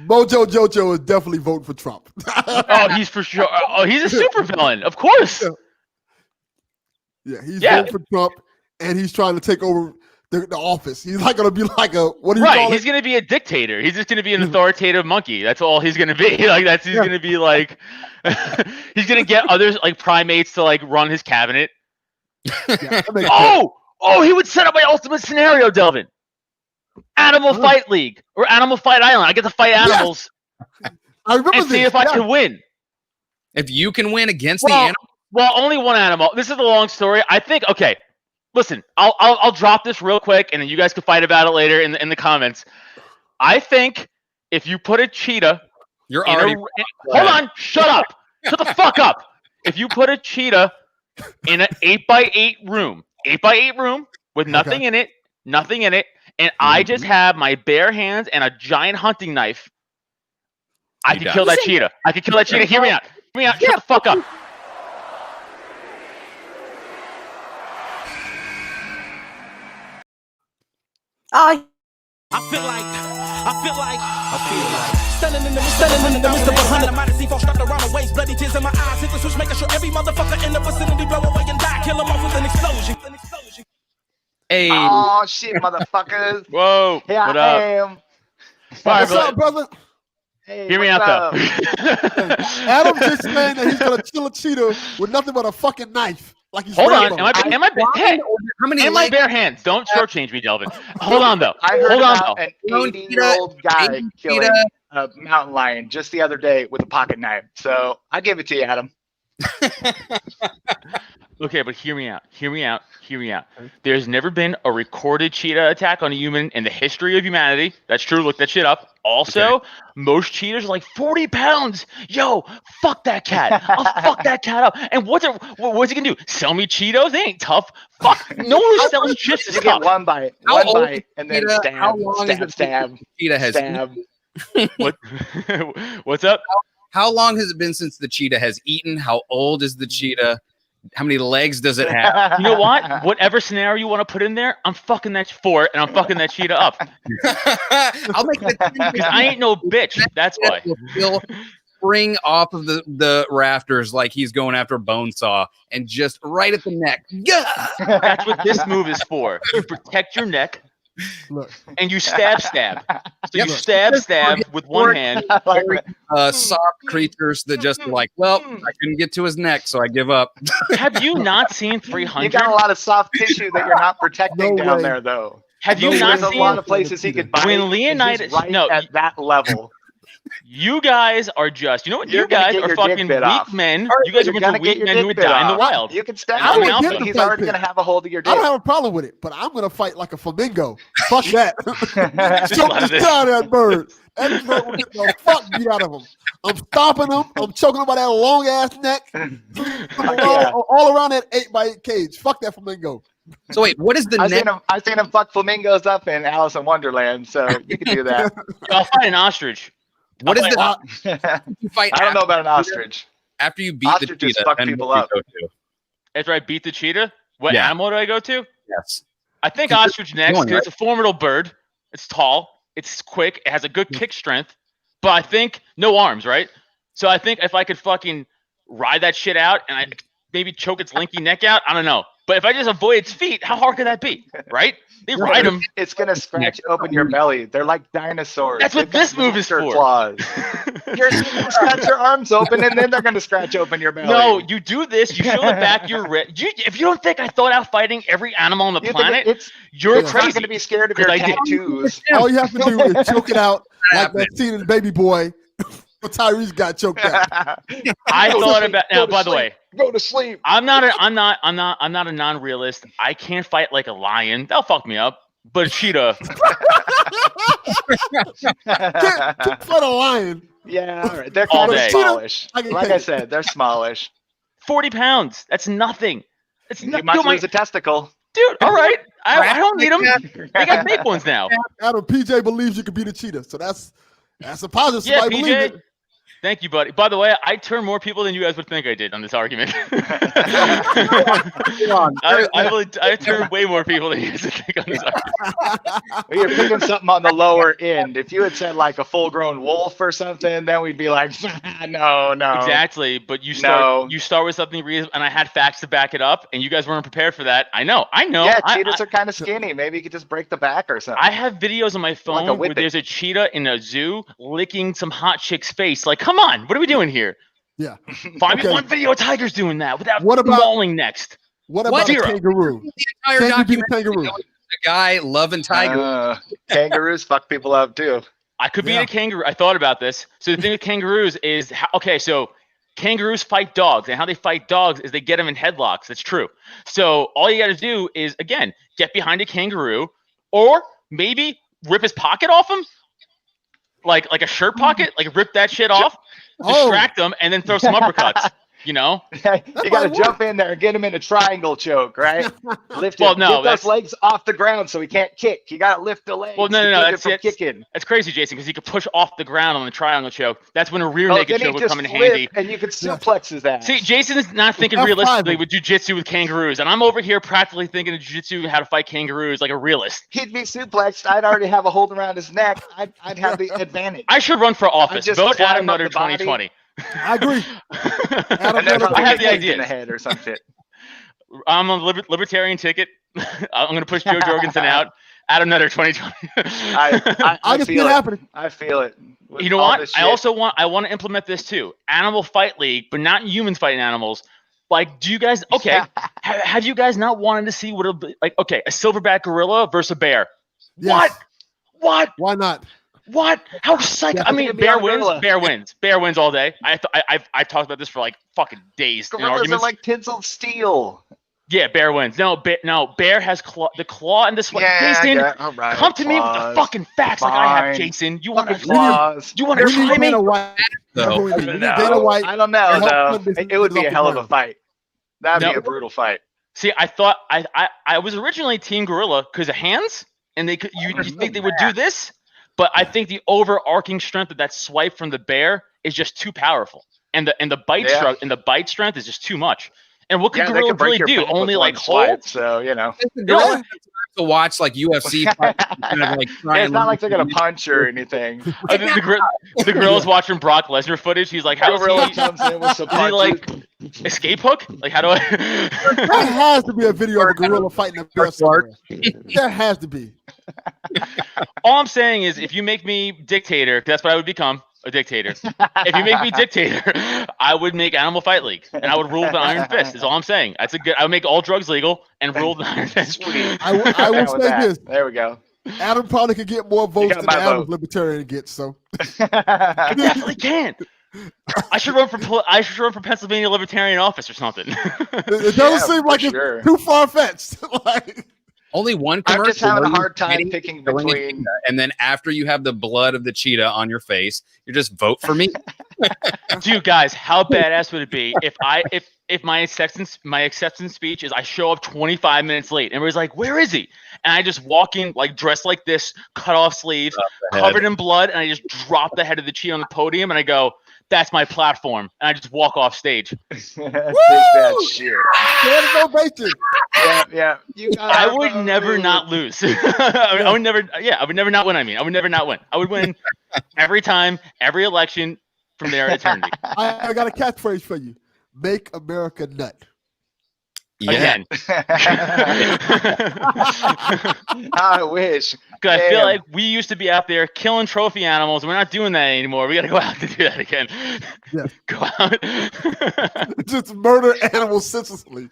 Mojo Jojo is definitely voting for Trump. Oh, he's for sure. Oh, he's a super villain, of course. Yeah, he's voting for Trump, and he's trying to take over the office. He's not going to be like a what do you call it? He's going to be a dictator. He's just going to be an authoritative monkey. That's all he's going to be. He's going to be like he's going to get others like primates to like run his cabinet. Oh, he would set up my ultimate scenario, Delvin. Animal Fight League or Animal Fight Island. I get to fight animals. I remember and see if I can win. If you can win against the animal. Well, only one animal. This is a long story. I think. Okay, listen. I'll drop this real quick, and then you guys can fight about it later in the comments. I think if you put a cheetah, you're already. Hold on. Shut up. Shut the fuck up. If you put a cheetah in an 8x8 room, 8x8 room with nothing in it, and I just have my bare hands and a giant hunting knife, I can kill that cheetah. I can kill that cheetah. Hear me out. Hear me out. Shut the fuck up. Oh, Standing in the midst of 100 mighty C4 strapped around the waist, bloody tears in my eyes. Hit the switch, making sure every motherfucker in the vicinity blow away and die. Kill them off with an explosion. Hey, Oh shit, motherfuckers! Whoa. Here What I up? am. What's up, brother? Hey, Hear me what's out, up? though. Adam just saying that he's gonna kill a cheetah with nothing but a fucking knife. Like he's Hold on. Rambo. Am I hey, how many in my legs? bare hands. Don't shortchange me, Delvin. Hold on, though. I heard Hold on, about though. an 80-year-old guy killing a mountain lion just the other day with a pocket knife. So I give it to you, Adam. Okay, but hear me out. There's never been a recorded cheetah attack on a human in the history of humanity. That's true. Look that shit up. Also, most cheetahs are like 40 pounds. Yo, fuck that cat. I'll fuck that cat up. And what's it gonna do? Sell me Cheetos? They ain't tough. Fuck. No one who sells chips is You tough. get one bite, and then cheetah? stab, How long is stab, it cheetah has stab. What? What's up? How long has it been since the cheetah has eaten? How old is the cheetah? How many legs does it have? You know what? Whatever scenario you want to put in there, I'm fucking that for it, and I'm fucking that cheetah up. I'll make it Because I ain't no bitch. That's why. He'll spring off of the rafters like he's going after a bone saw and just right at the neck. That's what this move is for. You protect your neck. Look. And you stab. So you stab with one hand. Soft creatures that just are like, well, I couldn't get to his neck, so I give up. Have you not seen 300? You got a lot of soft tissue that you're not protecting down there, though. Have you not There's seen a lot of places he could bite? when Leonidas? Right No, at that level. you guys are just. You know what? You're You guys gonna get are your fucking dick weak bit off. men. You guys are You're going gonna to get weak your men who dick would bit die in the off. wild. You can stab I'm him. an alpha. get the He's fight already pit. gonna have a hold of your I don't dick. have a problem with it, but I'm gonna fight like a flamingo. Fuck that. Just Choke let the it- shit out of that bird. That bird will get the fuck beat out of him. I'm stomping him. I'm choking him by that long ass neck. All around that 8x8 cage. Fuck that flamingo. So wait, what is the I've neck? seen him fuck flamingos up in Alice in Wonderland, so you can do that. I'll fight an ostrich. What is the I you fight don't know after- about an ostrich. After you beat Ostriches the cheetah? fuck then people what do you up. go to? After I beat the cheetah, what Yeah. animal do I go to? Yes. I think Keep it ostrich next. going, 'Cause it's a formidable bird. It's tall. It's quick. It has a good kick strength. But I think no arms, right? So I think if I could fucking ride that shit out and I maybe choke its linky neck out, I don't know. But if I just avoid its feet, how hard could that be? Right? They ride them. It's gonna scratch open your belly. They're like dinosaurs. That's what They've got this move is monster for. Claws. You're gonna scratch your arms open, and then they're gonna scratch open your belly. No, you do this. You show the back of your wrist. If you don't think I thought out fighting every animal on the You think planet, it's you're not crazy. gonna be scared of your 'Cause I did. tattoos. All you have to do is choke it out like that scene in Baby Boy. But Tyrese got choked out. I Go to thought sleep, about go now. to By the sleep, way, go to sleep. I'm not a non-realist. I can't fight like a lion. That'll fuck me up. But a cheetah, Can't fight a lion. Yeah, all right. They're All kind of day. smallish. I can Like take I it. said, they're smallish. 40 pounds. That's nothing. It's You not, might dude, lose a testicle. dude, all right. I don't need them. They got fake ones now. Adam, PJ believes you could beat a cheetah, so that's a positive. Yeah, Somebody believe PJ. it. Thank you, buddy. By the way, I turned more people than you guys would think I did on this argument. I turned way more people than you guys would think on this argument. Well, you're picking something on the lower end. If you had said like a full-grown wolf or something, then we'd be like, no. Exactly, but you start with something reasonable, and I had facts to back it up, and you guys weren't prepared for that. I know. Yeah, cheetahs are kind of skinny. Maybe you could just break the back or something. I have videos on my phone where whippet. there's a cheetah in a zoo licking some hot chick's face. Like, come on, what are we doing here? Yeah. Find me Okay. one video of tigers doing that without What about- mauling next. What about a Zero. kangaroo? The entire Can you beat a documentary. kangaroo? The guy loving tiger. Kangaroos fuck people up too. I could beat a kangaroo. I thought about this. So the thing with kangaroos is, so kangaroos fight dogs, and how they fight dogs is they get them in headlocks. That's true. So all you got to do is, again, get behind a kangaroo, or maybe rip his pocket off him, like a shirt pocket, like rip that shit off, distract them, and then throw some uppercuts. You know, you got to jump in there and get him in a triangle choke, right? Lift him. Well, no, get those legs off the ground so he can't kick. You got to lift the legs. Well, no, to keep him from kicking. That's crazy, Jason, because he could push off the ground on the triangle choke. That's when a rear naked choke would come in handy. And you could suplex his ass. See, Jason is not thinking realistically with jiu-jitsu with kangaroos, and I'm over here practically thinking of jiu-jitsu and how to fight kangaroos like a realist. He'd be suplexed. I'd already have a hold around his neck. I'd have the advantage. I should run for office. Vote Adam Nutter 2020. I agree. I have the idea. In the head or some shit. I'm on the Libertarian ticket. I'm going to push Joe Jorgensen out. Adam Nutter 2020. I can feel it happening. I feel it. You know what? I want to implement this too. Animal Fight League, but not humans fighting animals. Like, do you guys? Okay, have you guys not wanted to see what it'll be like? Okay, a silverback gorilla versus a bear. Yes. What? Why not? What? How psych? I mean, bear wins. Bear wins. Bear wins all day. I've talked about this for like fucking days. Gorillas are like tinsel steel. Yeah, bear wins. No, bear has the claw and the sweat. Yeah, Jason, all right, come to me with the fucking facts like I have, Jason. You want to claws? You want to try me? Dana White. I don't know though. It would be a hell of a fight. That'd be a brutal fight. See, I thought I was originally Team Gorilla because of hands, and you think they would do this, but I think the overarching strength of that swipe from the bear is just too powerful, and the bite strength is just too much. And what could gorilla really do? Only like hold? So to watch like UFC fights, kind of like it's not like they're gonna punch or anything. The gorilla's watching Brock Lesnar footage. He's like, how gorilla comes in with some punches. Like escape hook? Like how do I? There has to be a video of a gorilla fighting a bear somewhere. There has to be. All I'm saying is, if you make me dictator, that's what I would become. A dictator. If you make me dictator, I would make Animal Fight League, and I would rule the Iron Fist. Is all I'm saying. That's a good. I would make all drugs legal and rule the Iron Fist. I will say this. There we go. Adam probably could get more votes than Adam's Libertarian gets. So I definitely can. I should run for Pennsylvania Libertarian office or something. It doesn't seem like it's too far fetched. Only one commercial. I'm just having a hard time picking between. And then after you have the blood of the cheetah on your face, you just vote for me. Dude, guys, how badass would it be if my acceptance speech is I show up 25 minutes late and everybody's like, where is he? And I just walk in like dressed like this, cut off sleeves, covered in blood, and I just drop the head of the cheetah on the podium and I go, that's my platform, and I just walk off stage. That shit. Yeah. I would never not lose. I would never not win. I would never not win. I would win every time, every election from there to eternity. I got a catchphrase for you. Make America nut. Again. I wish. Because I feel like we used to be out there killing trophy animals. We're not doing that anymore. We got to go out to do that again. Yeah. Go out. Just murder animals senselessly.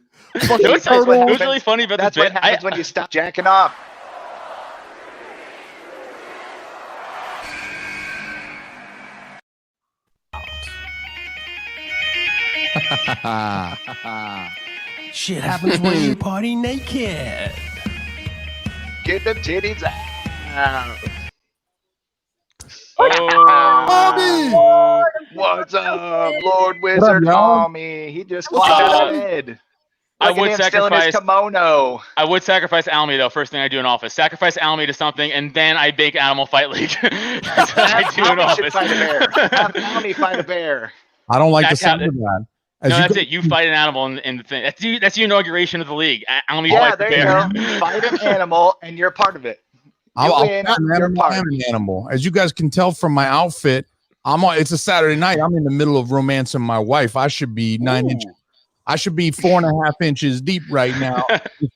What's really funny about that's this what happens when you stop jacking off. Shit happens when you party naked. Get the titties out. Alme! What's up, Lord Wizard Alme? He just got bed. I would sacrifice kimono. I would sacrifice Alme though. First thing I do in office, sacrifice Alme to something, and then I make Animal Fight League. That's what I do in office. Fight a bear. Have Alme fight a bear. I don't like the sound of that. That's it. You fight an animal in the thing. That's the inauguration of the league. Alme yeah, fight there the bear. you go. Fight an animal, and you're part of it. I'm an animal. As you guys can tell from my outfit, it's a Saturday night. I'm in the middle of romancing my wife. I should be 9 inches. I should be 4.5 inches deep right now.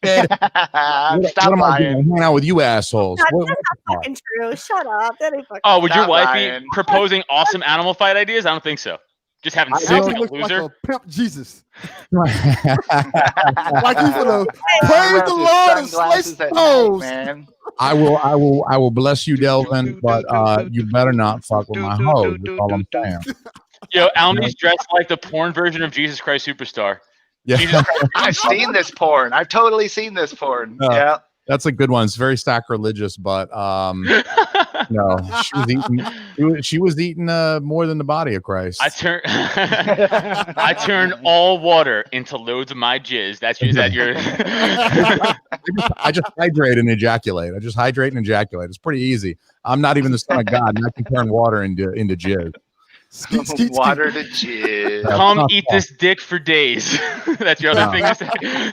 Instead, what am I doing? Hang out with you assholes. That's not fucking true. Shut up. That ain't fucking would your wife be proposing awesome animal fight ideas? I don't think so. Just having sex like a loser. Like a pimp Jesus. Like he's gonna praise the Lord and slice toes. I will bless you, Delvin, but you better not fuck with my hoe. That's all I'm saying. Yo, Alme's dressed like the porn version of Jesus Christ Superstar. Yeah. I've seen this porn. I've totally seen this porn. Yeah. That's a good one. It's very sacrilegious, but no, she was eating more than the body of Christ. I turn all water into loads of my jizz. That's that your. I just hydrate and ejaculate. It's pretty easy. I'm not even the son of God, and I can turn water into jizz. Water to jizz. Come eat this dick for days. That's your other thing to say.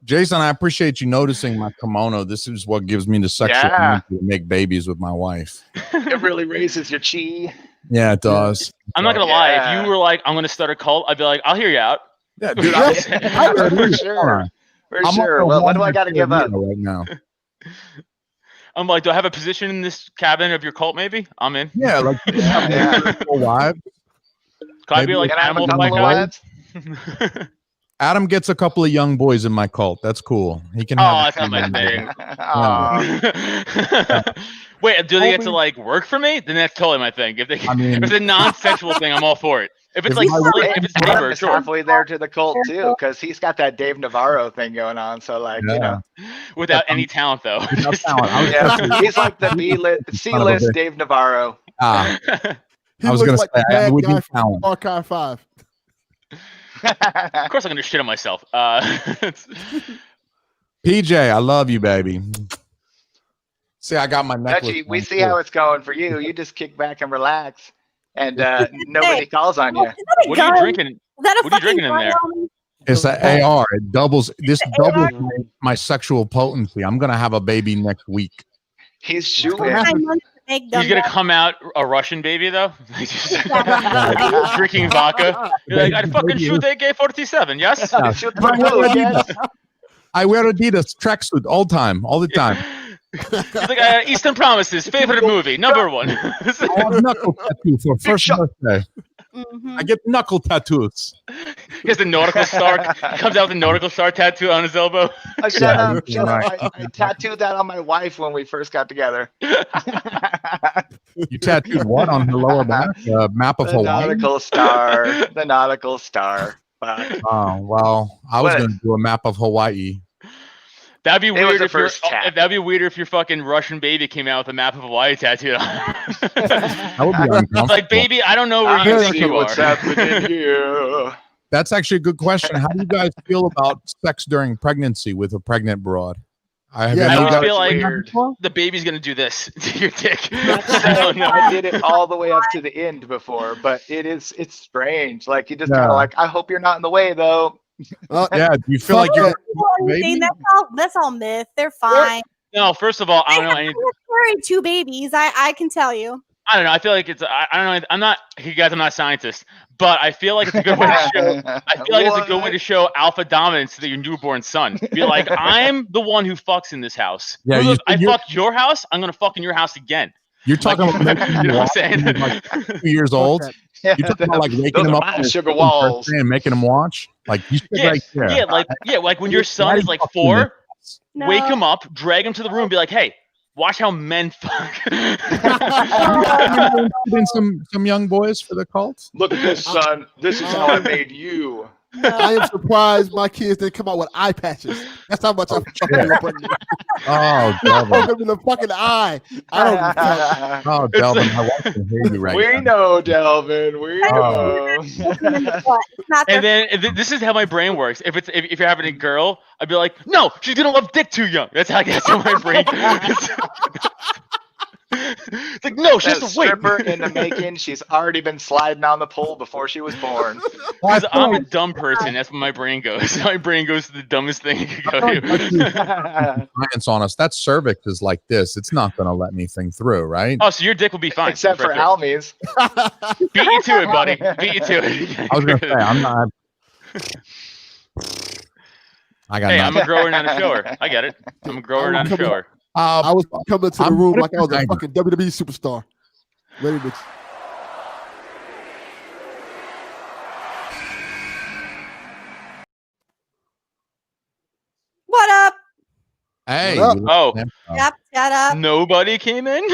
Jason, I appreciate you noticing my kimono. This is what gives me the sexual energy to make babies with my wife. It really raises your chi. Yeah, it does. I'm not gonna lie. If you were like, I'm gonna start a cult, I'd be like, I'll hear you out. Yeah, dude. For sure. For sure. Well, what do I got to give up right now? I'm like, do I have a position in this cabinet of your cult? Maybe I'm in. Yeah, like you can have wives. Can I be like animal wives? Adam gets a couple of young boys in my cult. That's cool. He can. That's not my thing. Wait, do they get to like work for me? Then that's totally my thing. If it's a non-sexual thing, I'm all for it. If it's if it's labor, sure. Halfway there to the cult too, because he's got that Dave Navarro thing going on. So like, you know, without any talent though. He's like the C-list Dave Navarro. I was going to say, I would need talent. Archive 5. Of course, I'm gonna shit on myself. PJ, I love you, baby. See, I got my necklace. Dutchie, we see how it's going for you. You just kick back and relax, and nobody calls on you. What are you drinking? What are you drinking in there? It's an AR. It doubles. This doubles my sexual potency. I'm gonna have a baby next week. He's shooting. He's gonna come out a Russian baby though, drinking vodka. You're like, I fucking shoot AK-47. Yes. I wear Adidas tracksuit all the time. He's like, Eastern Promises, favorite movie, number 1. I have knuckle tattoo for first birthday. I get knuckle tattoos. He has the nautical star. Comes out with the nautical star tattoo on his elbow. Shut up. I tattooed that on my wife when we first got together. You tattooed what on her lower back? Map of Hawaii? The nautical star. Oh, well, I was going to do a map of Hawaii. That'd be weird that'd be weird if your fucking Russian baby came out with a map of Hawaii tattooed on. That would be uncomfortable. Like, baby, I don't know where you think you what's happening here. That's actually a good question. How do you guys feel about sex during pregnancy with a pregnant broad? I feel like the baby's gonna do this to your dick. I did it all the way up to the end before, but it's strange. Like, you just kind of like, I hope you're not in the way though. Yeah, do you feel like you're that's all myth. They're fine. No, first of all, I don't know anything. Carried 2 babies. I can tell you. I don't know. I feel like it's. I don't know. I'm not. You guys, I'm not a scientist, but I feel like it's a good way to show. I feel like it's a good way to show alpha dominance to your newborn son. Be like, I'm the one who fucks in this house. Yeah, I fuck your house. I'm gonna fuck in your house again. You're talking about you know what I'm saying? Like 2 years old. You're talking about like waking him up sugar walls and making him watch. Like you sit right there. Like when your son is like 4, wake him up, drag him to the room, be like, hey, watch how men fuck. Been some young boys for the cult. Look at this, son. This is how I made you. I am surprised my kids didn't come out with eye patches. That's how much I'm fucking pregnant. Oh, Delvin. Poke them in the fucking eye. I don't know. Oh, Delvin, I want to hear you right We know, Delvin. We know. And then this is how my brain works. If you're having a girl, I'd be like, no, she's gonna love dick too young. That's how my brain works. It's like, no, she's a stripper in the making. She's already been sliding on the pole before she was born. Because I'm a dumb person. That's where my brain goes. My brain goes to the dumbest thing it could go to. Science on us. That cervix is like this. It's not going to let anything through, right? Oh, so your dick will be fine. Except for Alme's. Beat you to it, buddy. Beat you to it. I was going to say, I'm not. I'm a grower, not a shower. I get it. I'm a grower, not a shower. I was coming to the room like I was a fucking WWE superstar. Ready to. What up? Hey. Oh. Yep, shut up. Nobody came in?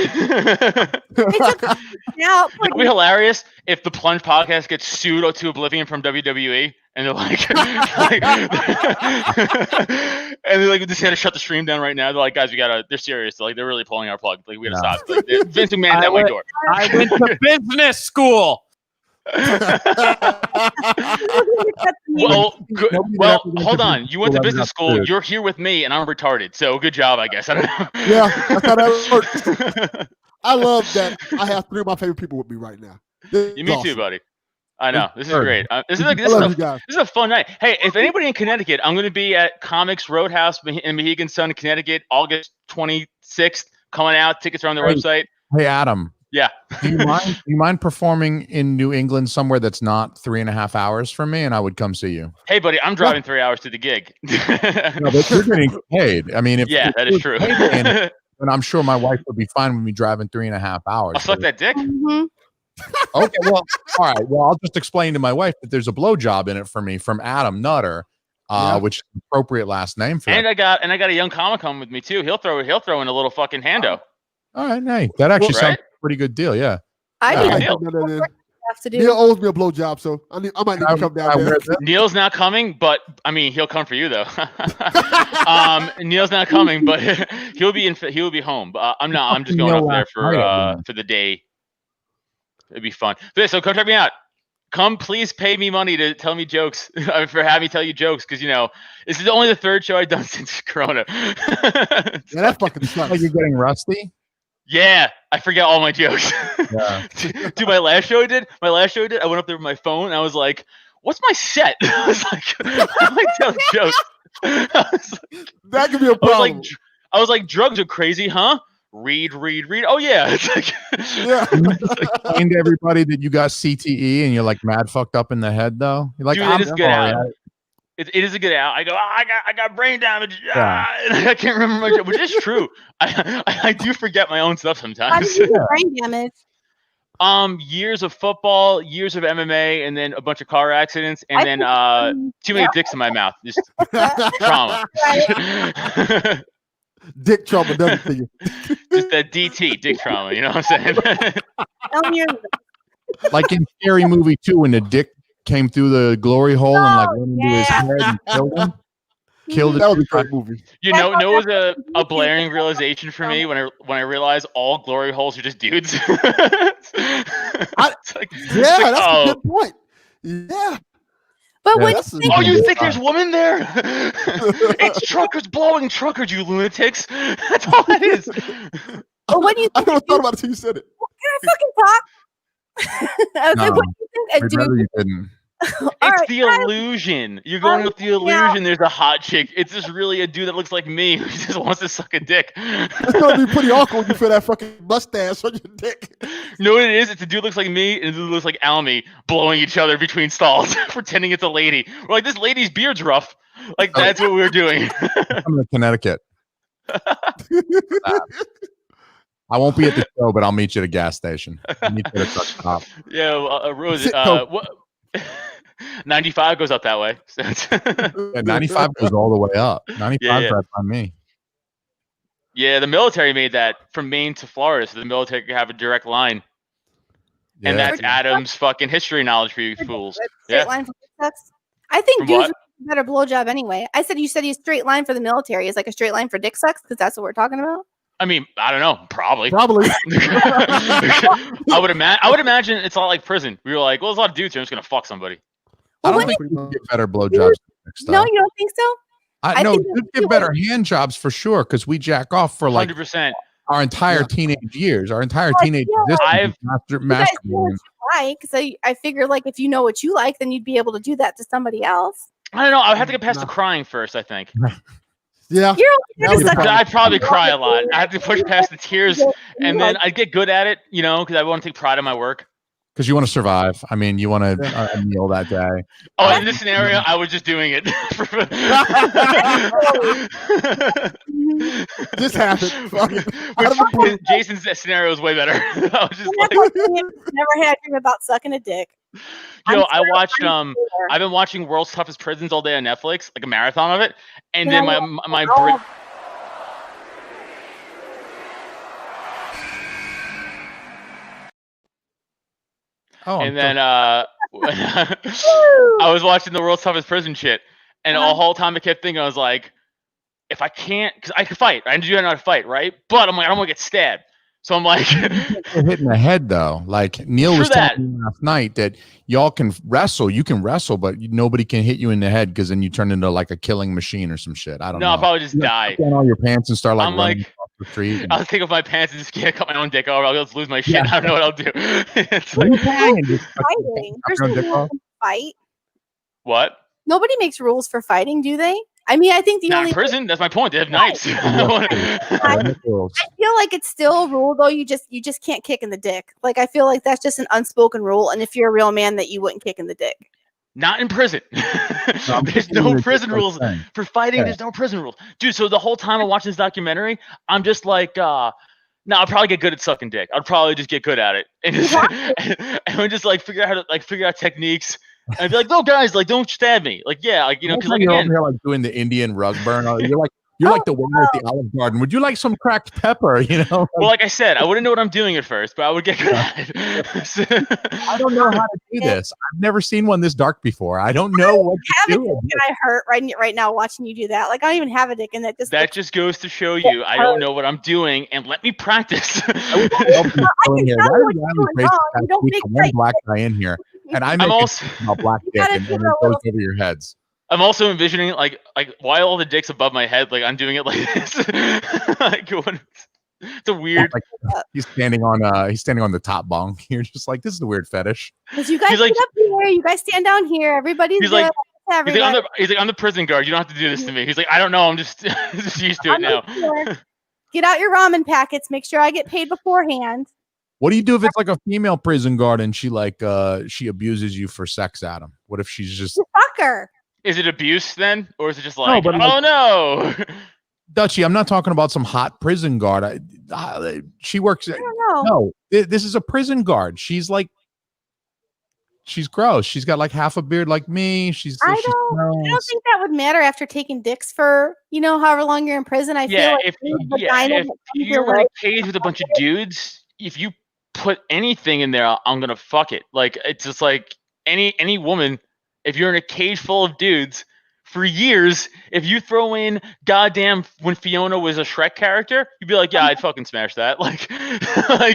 Now, it'd be hilarious if the Plunge podcast gets sued to oblivion from WWE And they're like, and they're like, we just had to shut the stream down right now. They're like, guys, they're serious. They're really pulling our plug. Like, we gotta stop. Like, Vince McMahon's at my door. I went to business school. Well, hold on. You went to business school. You're here with me, and I'm retarded. So good job, I guess. I don't know. Yeah, that's how that works. I love that. I have 3 of my favorite people with me right now. Me too, buddy. I know. This is great. This is a fun night. Hey, if anybody in Connecticut, I'm going to be at Comics Roadhouse in Mohegan Sun, Connecticut, August 26th. Coming out. Tickets are on their website. Hey, Adam. Yeah. Do you mind performing in New England somewhere that's not 3.5 hours from me, and I would come see you? Hey, buddy, I'm driving 3 hours to the gig. No, but you're getting paid. I mean, if that is true. And I'm sure my wife would be fine with me driving 3.5 hours. I'll suck that dick. Okay, well, all right. Well, I'll just explain to my wife that there's a blowjob in it for me from Adam Nutter, which is an appropriate last name for. And I got a young comic coming with me too. He'll throw in a little fucking hando. All right, hey, that actually sounds like a pretty good deal. Yeah. Have to do. Neil owes me a blowjob, so I might need to come down there. Neil's not coming, but I mean, he'll come for you though. Neil's not coming, but he'll be home. But I'm not. I'm just going up there for the day. It'd be fun. So come check me out. Come, please pay me money to tell me jokes for having me tell you jokes, because this is only the 3rd show I've done since Corona. That fucking sucks. Like you're getting rusty. Yeah, I forget all my jokes. Yeah. Dude, my last show I did, I went up there with my phone and I was like, what's my set? I was like, how do I tell jokes? That could be a problem. I was like, drugs are crazy, huh? Read. Oh yeah. It's like, yeah. Explain to everybody that you got CTE and you're like mad fucked up in the head though. You're like, dude, it is good out. It is a good out. I go, I got brain damage. And I can't remember my joke, which is true. I do forget my own stuff sometimes. How do you get brain damage? Years of football, years of MMA, and then a bunch of car accidents, and then too many dicks in my mouth. Just trauma. Dick trauma does it to you. Just that DT, dick trauma. You know what I'm saying? Like in Scary Movie 2 when the dick came through the glory hole and like went into his head and killed him. That was a great movie. It was a blaring realization for me when I realized all glory holes are just dudes. That's a good point. Yeah. But you think there's women there? It's truckers blowing truckers, you lunatics. That's all it is. But what do you think? I never thought about it until you said it. Can I fucking talk? I was like, what do you think? You didn't. It's the illusion. You're going with the illusion. There's a hot chick. It's just really a dude that looks like me who just wants to suck a dick. It's gonna be pretty awkward when you feel that fucking mustache on your dick. You know what it is? It's a dude looks like me and a dude looks like Alme blowing each other between stalls, pretending it's a lady. We're like, this lady's beard's rough. Like, that's what we're doing. I'm in Connecticut. I won't be at the show, but I'll meet you at a gas station. Meet you at a truck stop. Yeah, Rose. What? 95 goes up that way. Yeah, 95 goes all the way up. 95 right by me. Yeah, the military made that from Maine to Florida, so the military could have a direct line. Yeah. And that's Adam's fucking history knowledge for you fools. Line for I think dudes better blowjob anyway. You said he's straight line for the military. Is like a straight line for dick sucks because that's what we're talking about. I mean, I don't know. Probably. I would imagine it's a lot like prison. We were like, well, there's a lot of dudes here. I'm just gonna fuck somebody. I don't think we can get better blowjobs. No, you don't think so? I know you get better hand jobs for sure because we jack off for like 100%. Our entire teenage years, our entire teenage existence. So I figure like if you know what you like, then you'd be able to do that to somebody else. I don't know. I would have to get past the crying first, I think. Yeah, I'd probably cry a lot. I have to push past the tears, and then I'd get good at it, because I want to take pride in my work. Because you want to survive. I mean, you want to kneel that day. Oh, in this scenario, I was just doing it. This happened. Jason's scenario is way better. I was just never had a dream about sucking a dick. I've been watching World's Toughest Prisons all day on Netflix, like a marathon of it, and then my brain. I was watching the World's Toughest Prison shit, and the whole time I kept thinking, I was like, if I can't, because I could fight, I do know how to fight, right? But I'm like, I don't want to get stabbed. So I'm like, hit in the head though. Like Neil was telling me last night that y'all can wrestle. You can wrestle, but nobody can hit you in the head because then you turn into like a killing machine or some shit. I don't know. No, I'll probably just die. Put on all your pants and start like. I'm like, off the street and... I'll take off my pants and just can't cut my own dick off. I'll just lose my shit. I don't know what I'll do. It's like, fighting. There's no rules to fight. What? Nobody makes rules for fighting, do they? I mean, I think the only in prison. That's my point. They have knives. I feel like it's still a rule, though. You just can't kick in the dick. Like I feel like that's just an unspoken rule. And if you're a real man, that you wouldn't kick in the dick. Not in prison. There's no prison rules for fighting. There's no prison rules, dude. So the whole time I'm watching this documentary, I'm just like, no, I'll probably get good at sucking dick. I'll probably just get good at it, and just like figure out how to figure out techniques. And I'd be like, no, guys, like, don't stab me. Like, yeah, like, because like, you're again, over here, like doing the Indian rug burn. You're like the waiter at the Olive Garden. Would you like some cracked pepper? You know. Well, like I said, I wouldn't know what I'm doing at first, but I would get good at it. I don't know how to do this. I've never seen one this dark before. I don't know what to do. And I hurt right now watching you do that. Like I don't even have a dick, and that just goes to show you I don't know what I'm doing, and let me practice. Black guy in here. And I'm also about black dick, and it goes over your heads. I'm also envisioning like why all the dicks above my head, like I'm doing it like this. Like it's a weird. Like, he's standing on the top bunk. You're just like, this is a weird fetish. Because you guys get up here, you guys stand down here. Everybody's he's like, I'm the prison guard. You don't have to do this to me. He's like, I don't know. I'm just used to it now. Get out your ramen packets. Make sure I get paid beforehand. What do you do if it's like a female prison guard and she she abuses you for sex, Adam? What if she's just fuck her? Is it abuse then, or is it just like, no? Dutchie, I'm not talking about some hot prison guard. She works. I don't know. No, this is a prison guard. She's gross. She's got like half a beard like me. I don't think that would matter after taking dicks for however long you're in prison. I feel like if you're in a cage with a bunch of dudes, if you put anything in there, I'm gonna fuck it. Like it's just like any woman. If you're in a cage full of dudes for years, if you throw in goddamn when Fiona was a Shrek character, you'd be like, yeah, I'd fucking smash that. Like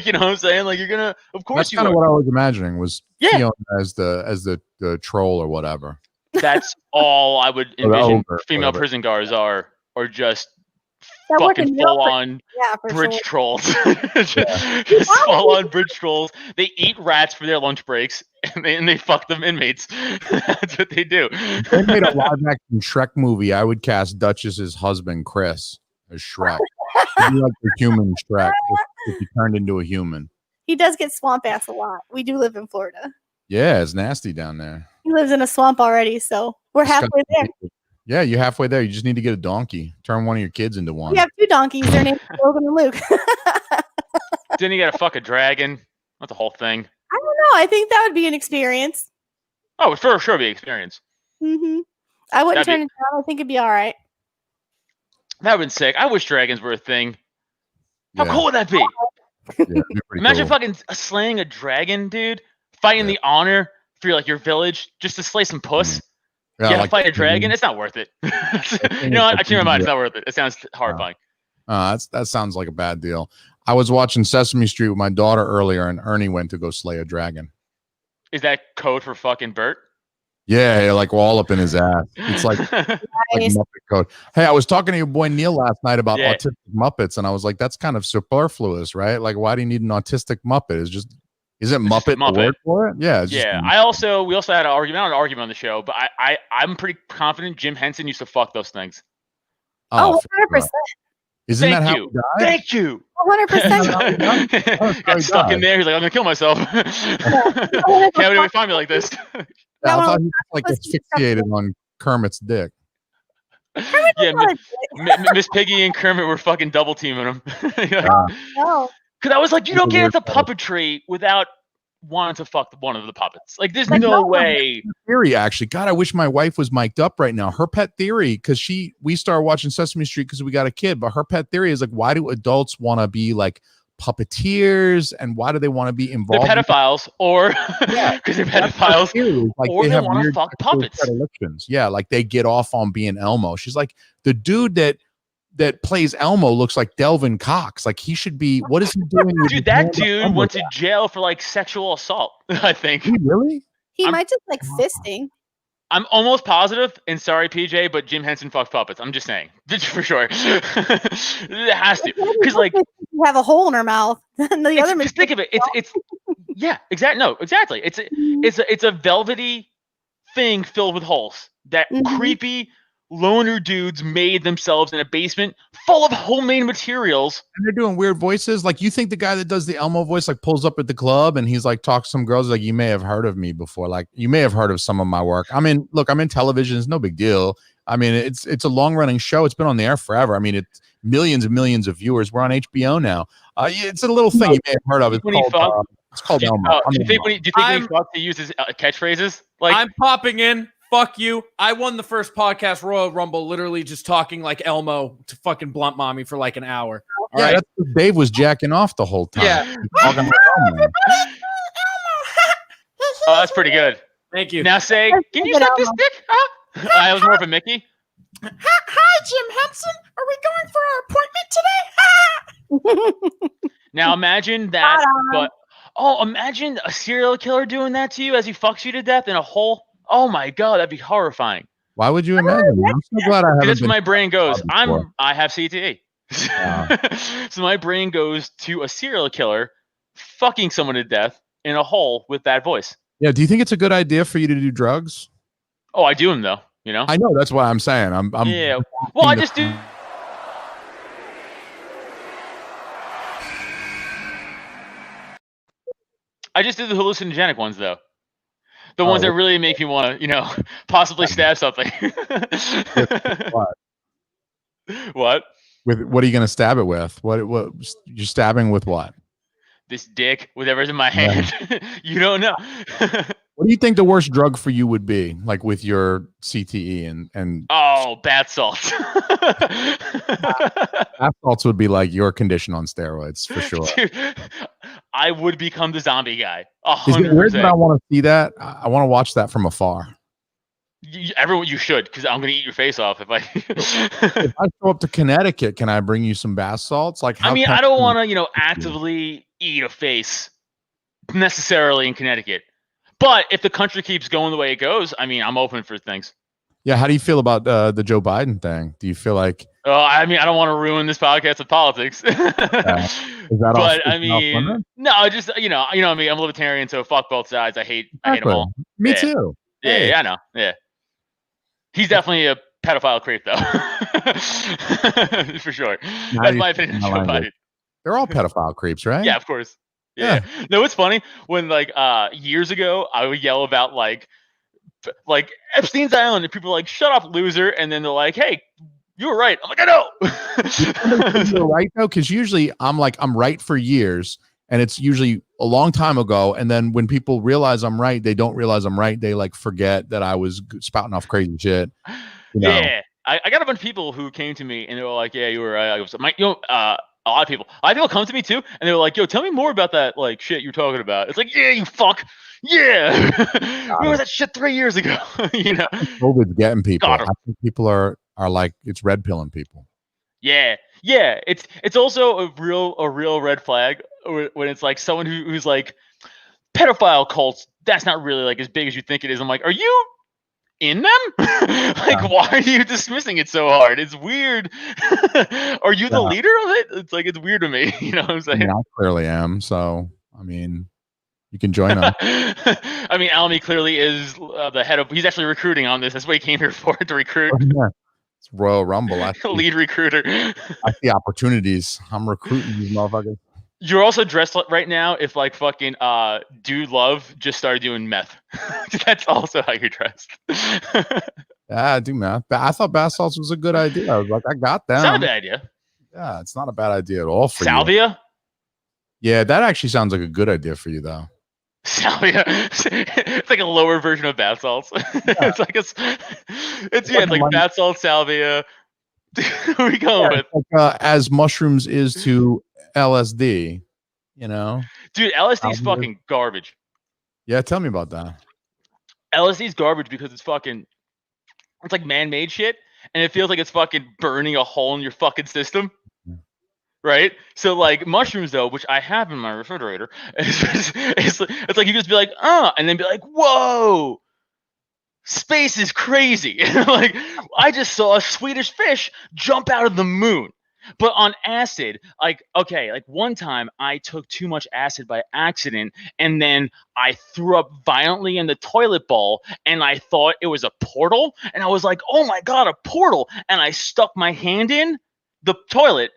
you know what I'm saying? Like you're gonna, of course. That's kind of what I was imagining was Fiona as the troll or whatever. That's all I would envision. Female prison guards are just fucking full on bridge trolls. Just full on bridge trolls. They eat rats for their lunch breaks and they fuck them inmates. That's what they do. If they made a live action Shrek movie, I would cast Duchess's husband Chris as Shrek. He'd be like the human Shrek if he turned into a human. He does get swamp ass a lot. We do live in Florida. Yeah, it's nasty down there. He lives in a swamp already, so we're halfway there. Yeah, you're halfway there. You just need to get a donkey. Turn one of your kids into one. We have 2 donkeys. Their names are Logan and Luke. Then you gotta fuck a dragon. Not the whole thing. I don't know. I think that would be an experience. Oh, for sure be an experience. Mm-hmm. I wouldn't turn it down. I think it'd be all right. That would be sick. I wish dragons were a thing. How cool would that be? Yeah, imagine fucking slaying a dragon, dude. Fighting the honor for your village just to slay some puss. Yeah, fight a dragon. It's not worth it. You know what? I change my mind. It's not worth it. It sounds horrifying. That sounds like a bad deal. I was watching Sesame Street with my daughter earlier, and Ernie went to go slay a dragon. Is that code for fucking Bert? Yeah, like all up in his ass. It's like, like Muppet code. Hey, I was talking to your boy Neil last night about autistic Muppets, and I was like, that's kind of superfluous, right? Like, why do you need an autistic Muppet? Is it Muppet the word for it? Yeah. We also had an argument. Not an argument on the show, but I'm pretty confident Jim Henson used to fuck those things. Oh, 100%. Isn't that how he died? Thank you. 100%. Got stuck in there. He's like, I'm gonna kill myself. Can't anybody find me like this. I thought he was like asphyxiated on Kermit's dick. Yeah, Miss Piggy and Kermit were fucking double teaming him. No. Because I was like, you don't get into puppetry without wanting to fuck one of the puppets. Like, there's no way. Theory, actually. God, I wish my wife was mic'd up right now. Her pet theory, because we started watching Sesame Street because we got a kid, but her pet theory is like, why do adults want to be like puppeteers, and why do they want to be They're involved? pedophiles, or Yeah. because they're pedophiles, Like or they have want to weird fuck sexual puppets. predilections. Yeah, like they get off on being Elmo. She's like, the dude that plays Elmo looks like Delvin Cox. Like he should be. What is he doing? With Dude, that dude went to jail for like sexual assault. I think. Really? He might just like fisting. I'm almost positive, and sorry, PJ, but Jim Henson fucks puppets. I'm just saying, for sure. It has to, because like you have a hole in her mouth. And the other just think of it. It's yeah, exactly. No, exactly. It's a velvety thing filled with holes that creepy loner dudes made themselves in a basement full of homemade materials. And they're doing weird voices. Like you think the guy that does the Elmo voice like pulls up at the club and he's like talks to some girls like, you may have heard of me before. Like you may have heard of some of my work. I mean, look, I'm in television. It's no big deal. I mean, it's a long running show. It's been on the air forever. I mean, it's millions and millions of viewers. We're on HBO now. It's a little thing you may have heard of. It's called Elmo. Do you think when he fucks, he uses catchphrases? Like I'm popping in. Fuck you. I won the first podcast Royal Rumble literally just talking like Elmo to fucking blunt mommy for like an hour. All right. That's what Dave was jacking off the whole time. Yeah. Talking like Elmo. Oh, that's pretty good. Thank you. Now say, can you suck this dick? Huh? I was more of a Mickey. Hi, Jim Henson. Are we going for our appointment today? Now imagine that, but imagine a serial killer doing that to you as he fucks you to death in a hole. Oh my god, that'd be horrifying. Why would you imagine? I'm so glad I haven't. That's been where my brain goes. before. I have CTE. So my brain goes to a serial killer fucking someone to death in a hole with that voice. Yeah. Do you think it's a good idea for you to do drugs? Oh, I do them though. You know. I know. That's what I'm saying. I'm yeah. Well, I just do. I just do the hallucinogenic ones though. The ones that really make me want to, possibly stab something. What? What? With what are you going to stab it with? What you're stabbing with? What? This dick, whatever's in my hand. You don't know. What do you think the worst drug for you would be? Like with your CTE and oh, bath salts. bath salts would be like your condition on steroids for sure. Dude, I would become the zombie guy. 100%. Where did I want to see that? I want to watch that from afar. Everyone, you should, because I'm gonna eat your face off if I. If I show up to Connecticut, can I bring you some bath salts? Like, I mean, I don't want to, actively eat a face necessarily in Connecticut. But if the country keeps going the way it goes, I mean, I'm open for things. Yeah. How do you feel about the Joe Biden thing? Do you feel like? Oh, I mean, I don't want to ruin this podcast with politics. Is that but I mean, no, just me. I'm a libertarian, so fuck both sides. I hate them all. Me too. Yeah, yeah, I know. Yeah, he's definitely a pedophile creep, though, for sure. That's my opinion on Joe Biden. They're all pedophile creeps, right? Yeah, of course. Yeah. No, it's funny when years ago I would yell about like Epstein's Island, and people are like, "Shut up, loser," and then they're like, "Hey, you were right." I'm like, "I know." You're right though, because usually I'm right for years, and it's usually a long time ago. And then when people realize I'm right, they don't realize I'm right. They like forget that I was spouting off crazy shit. Yeah, I got a bunch of people who came to me and they were like, "Yeah, you were right." I was like, a lot of people come to me too, and they were like, "Yo, tell me more about that like shit you're talking about." It's like, "Yeah, you fuck, yeah." Remember that shit 3 years ago? COVID's getting people. I think people are like, it's red pilling people. Yeah. It's also a real red flag when it's like someone who's like pedophile cults. That's not really like as big as you think it is. I'm like, are you in them? Why are you dismissing it so hard? It's weird. Are you the leader of it? It's like, it's weird to me. You know what I'm saying? I clearly am. So, I mean, you can join them. I mean, Alme clearly is the head of. He's actually recruiting on this. That's what he came here for, to recruit. It's Royal Rumble. Lead recruiter. I see opportunities. I'm recruiting these motherfuckers. You're also dressed right now if like fucking Dude Love just started doing meth. That's also how you're dressed. Yeah, I do meth. I thought bath salts was a good idea. I was like, I got that. It's not a bad idea. Yeah, it's not a bad idea at all for Salvia? You. Yeah, that actually sounds like a good idea for you though. Salvia. It's like a lower version of bath salts. Yeah. it's like bath salts, salvia. Who are we going with? Like, as mushrooms is to LSD, You know, Dude, LSD's fucking garbage. Yeah, tell me about that. LSD's garbage because it's like man-made shit, and it feels like it's fucking burning a hole in your fucking system. Right? So like mushrooms though, which I have in my refrigerator, it's like you just be like, and then be like, whoa, space is crazy. Like I just saw a Swedish fish jump out of the moon. But on acid, like, okay, like one time I took too much acid by accident and then I threw up violently in the toilet bowl and I thought it was a portal. And I was like, oh my God, a portal. And I stuck my hand in the toilet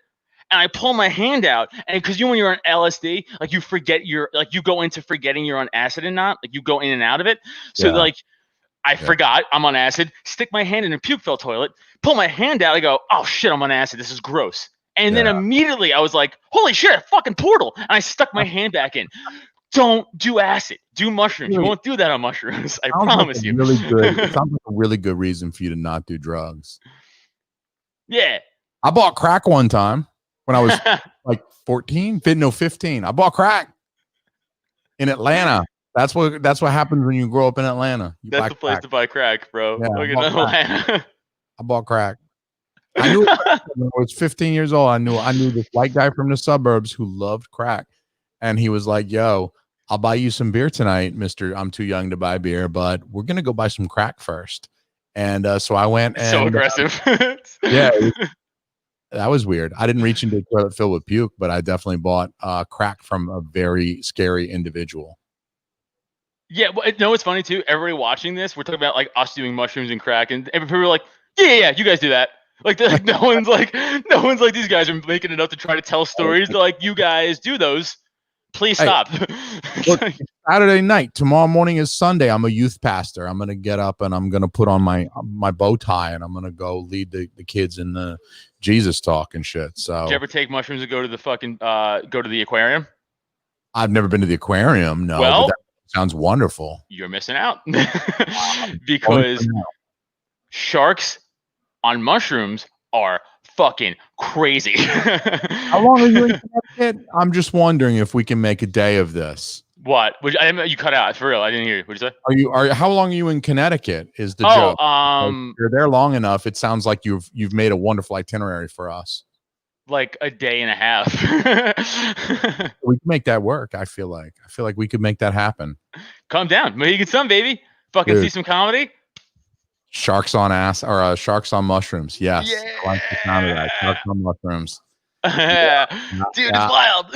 and I pull my hand out. And because when you're on LSD, like you forget you go into forgetting you're on acid and not, like you go in and out of it. So like, I forgot I'm on acid, stick my hand in a puke filled toilet, pull my hand out, I go, oh shit, I'm on acid. This is gross. And then immediately I was like, holy shit, a fucking portal. And I stuck my hand back in. Don't do acid. Do mushrooms. You won't do that on mushrooms. I promise you. Really good. It sounds like a really good reason for you to not do drugs. Yeah. I bought crack one time when I was like 15. I bought crack in Atlanta. That's what happens when you grow up in Atlanta. That's the place to buy crack, bro. Yeah, Look at Atlanta. I bought crack. I knew when I was 15 years old. I knew this white guy from the suburbs who loved crack, and he was like, "Yo, I'll buy you some beer tonight, Mister. I'm too young to buy beer, but we're gonna go buy some crack first." And so I went. And, so aggressive. Yeah, that was weird. I didn't reach into a toilet filled with puke, but I definitely bought crack from a very scary individual. Yeah, well, you know what's funny too? Everybody watching this, we're talking about like us doing mushrooms and crack, and people are like, "Yeah, you guys do that." Like, no one's like these guys are making it up to try to tell stories. They're like, "You guys do those? Please stop." Look, it's Saturday night. Tomorrow morning is Sunday. I'm a youth pastor. I'm gonna get up and I'm gonna put on my bow tie and I'm gonna go lead the kids in the Jesus talk and shit. So, did you ever take mushrooms and go to the fucking go to the aquarium? I've never been to the aquarium. No. Well, sounds wonderful. You're missing out because sharks on mushrooms are fucking crazy. How long are you in Connecticut? I'm just wondering if we can make a day of this. What? You cut out for real. I didn't hear you. What'd you say? Are you? How long are you in Connecticut? Is the joke? If you're there long enough. It sounds like you've made a wonderful itinerary for us. Like a day and a half. We can make that work. I feel like we could make that happen. Calm down, Mohegan Sun, baby. Fucking see some comedy. Sharks on ass or sharks on mushrooms. Yes, I like the sound of that. Sharks on mushrooms. Dude, it's wild.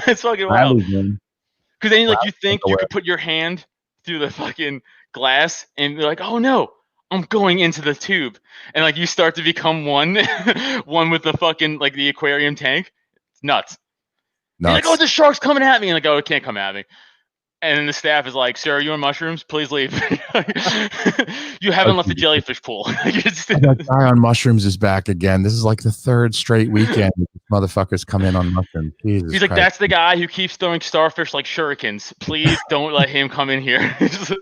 It's fucking wild. Because then, like, you think you could put your hand through the fucking glass and be like, "Oh no, I'm going into the tube," and like you start to become one with the fucking like the aquarium tank. It's nuts. You're like, "Oh, the shark's coming at me," and like, "Oh, it can't come at me." And then the staff is like, "Sir, are you on mushrooms? Please leave. You haven't left the jellyfish pool." That guy on mushrooms is back again. This is like the third straight weekend this motherfuckers come in on mushrooms. Jesus He's like, Christ. "That's the guy who keeps throwing starfish like shurikens. Please don't let him come in here." He's like,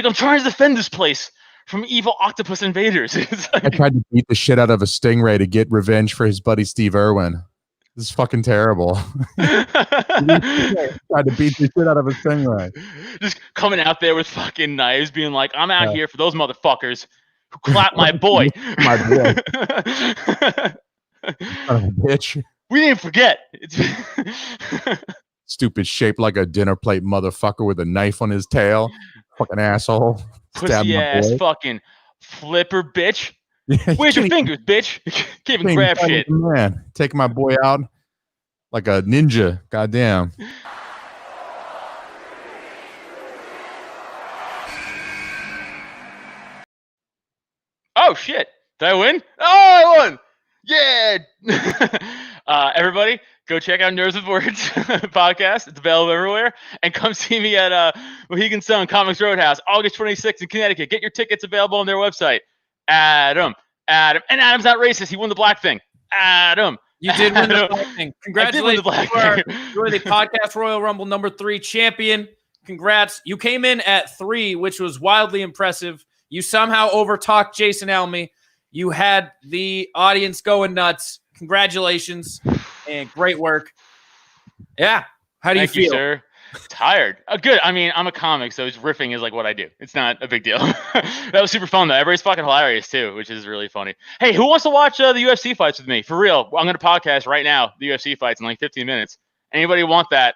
"I'm trying to defend this place from evil octopus invaders." I tried to beat the shit out of a stingray to get revenge for his buddy Steve Irwin. This is fucking terrible. Tried to beat the shit out of a stingray. Just coming out there with fucking knives, being like, "I'm out here for those motherfuckers who clapped my boy." My boy. Bitch. We didn't forget. Stupid, shaped like a dinner plate motherfucker with a knife on his tail. Fucking asshole. Pussy ass fucking flipper bitch. Where's your fingers, bitch? Can't even grab shit. Man, taking my boy out like a ninja. Goddamn. Oh shit! Did I win? Oh, I won! Yeah! Everybody, go check out Nerds with Words podcast. It's available everywhere. And come see me at Mohegan Sun Comics Roadhouse, August 26th in Connecticut. Get your tickets available on their website. Adam. And Adam's not racist. He won the black thing. Adam. You did win the black thing. Congratulations. You are the Podcast Royal Rumble #3 champion. Congrats. You came in at 3, which was wildly impressive. You somehow overtalked Jason Alme. You had the audience going nuts. congratulations and great work. Yeah. How do you Thank feel? you, sir? Tired. Good. I mean, I'm a comic, so riffing is like what I do. It's not a big deal. That was super fun, though. Everybody's fucking hilarious, too, which is really funny. Hey, who wants to watch the UFC fights with me? For real. I'm going to podcast right now, the UFC fights in like 15 minutes. Anybody want that?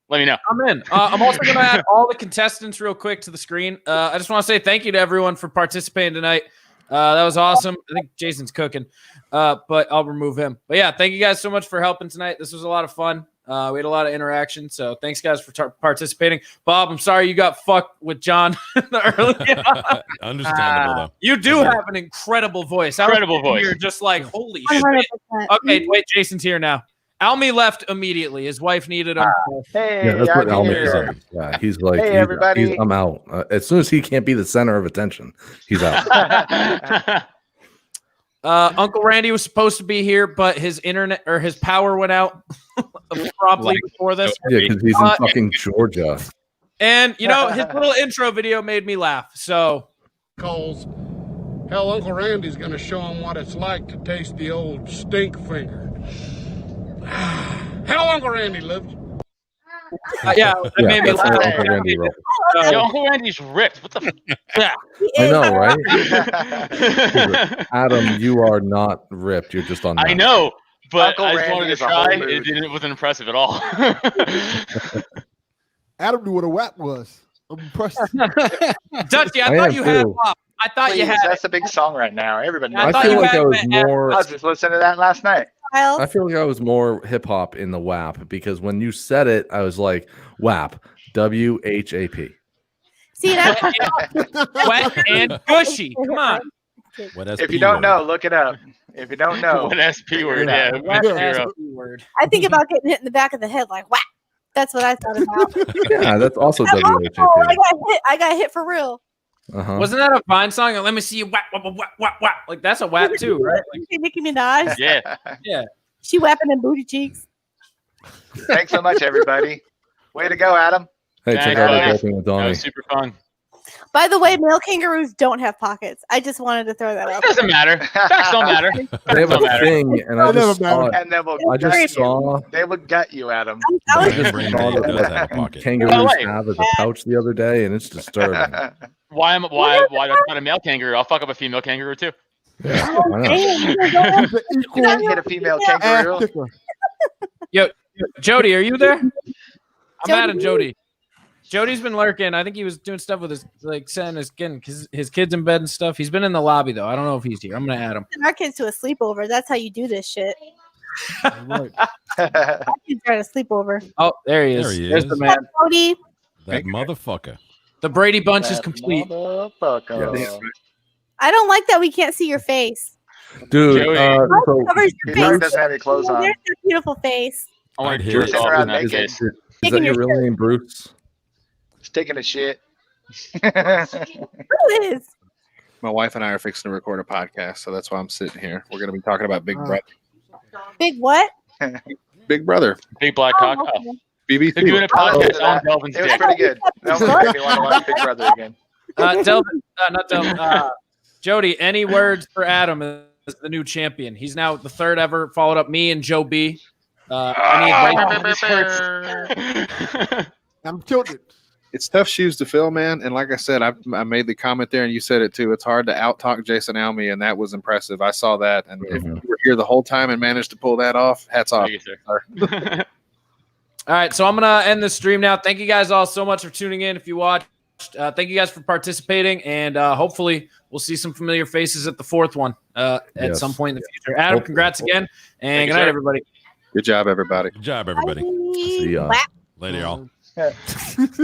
Let me know. I'm in. I'm also going to add all the contestants real quick to the screen. I just want to say thank you to everyone for participating tonight. That was awesome. I think Jason's cooking, but I'll remove him. But yeah, thank you guys so much for helping tonight. This was a lot of fun. We had a lot of interaction, so thanks guys for participating. Bob, I'm sorry you got fucked with John earlier. Understandable though. You do have an incredible voice. Incredible voice. You're just like holy 100%. shit. Okay, wait, Jason's here now. Alme left immediately. His wife needed him. Hey, Yeah, that's what I'm Alme here. is. Yeah, he's like, Hey, everybody. I'm out. As soon as he can't be the center of attention, he's out. Uncle Randy was supposed to be here, but his internet or his power went out promptly before this. Yeah, because he's in fucking Georgia. And you know, his little intro video made me laugh. So Calls. Hell, Uncle Randy's gonna show him what it's like to taste the old stink finger. Hell, Uncle Randy lives. yeah, it made me that's how laugh. Uncle Randy rolls. Yo, Uncle Randy's ripped. What the? Yeah. I know, right? Adam, you are not ripped. You're just on. I know, but Uncle I just Randy wanted is to a whole try. mood. It wasn't impressive at all. Adam knew what a WAP was. I'm impressed. Dusty, I I thought am you had too. WAP. I thought Please, you had that's a big song right now. Everybody I knows. thought I feel you like had I was it. more. I was just listening to that last night. Kyle. I feel like I was more hip hop in the WAP because when you said it, I was like WAP, WHAP. See that? wet and gushy. Come on. What If you don't know, look it up. If you don't know, What SP word? Yeah. Wet Zero. ass word. I think about getting hit in the back of the head like whack. That's what I thought about. Yeah, that's also Oh, WHAP. I got hit for real. Uh-huh. Wasn't that a Vine song? Let me see you whack, whack, whack, whack, whack. Like that's a whack too, right? Like, Nicki Minaj. Yeah. yeah. She whapping them booty cheeks. Thanks so much, everybody. Way to go, Adam. Hey, Thanks, check out buddy. our Golfing with That Donnie. was super fun. By the way, male kangaroos don't have pockets. I just wanted to throw that out. It doesn't matter. Facts don't matter. They have Don't a matter. thing, and I just saw it. And they will, I just saw they will gut you, Adam. I was Brand Brain Day does have a pocket. kangaroos By the way- have as a pouch the other day, and it's disturbing. Why do I not a male kangaroo? I'll fuck up a female kangaroo too. Yeah, why not? It's an You equal can get a female ass kangaroo. kicker. Yo, Jody, are you there? I'm Jody. adding Jody. Jody's been lurking. I think he was doing stuff with his sending his kids in bed and stuff. He's been in the lobby though. I don't know if he's here. I'm gonna add him. Our kids to a sleepover. That's how you do this shit. Right. Our kids are at a sleepover. Oh, there he is. There he There's is. the man. Cody, That motherfucker. The Brady bunch is That complete. motherfucker. I don't like that we can't see your face. Dude, Joey. so Covers Your your dog face. doesn't have any clothes on. There's your beautiful face. I want I'd to hit jerk it. off Around in that naked. case. is Taking that your your real name, Bruce? Just taking a shit. Who is? My wife and I are fixing to record a podcast, so that's why I'm sitting here. We're going to be talking about Big Brother. Big what? Big Brother, Big black cock. Oh, Oh. BBC. They're doing a podcast on Delvin's It was dick. pretty good. That was made me want to watch Big Brother again. Delvin, not Delvin. Jody, any words for Adam as the new champion? He's now the third ever. Followed up me and Joe B. Any advice? This hurts. I'm tilted. It's tough shoes to fill, man. And like I said, I made the comment there, and you said it too. It's hard to out-talk Jason Alme, and that was impressive. I saw that, and if you were here the whole time and managed to pull that off, hats off. Thank you, sir. All right, so I'm gonna end the stream now. Thank you guys all so much for tuning in. If you watched, thank you guys for participating, and hopefully we'll see some familiar faces at the fourth one at Yes. some point in the future. Adam, congrats again, and good night, everybody. Good job, everybody. Good job, everybody. See ya. Whack. Later, y'all.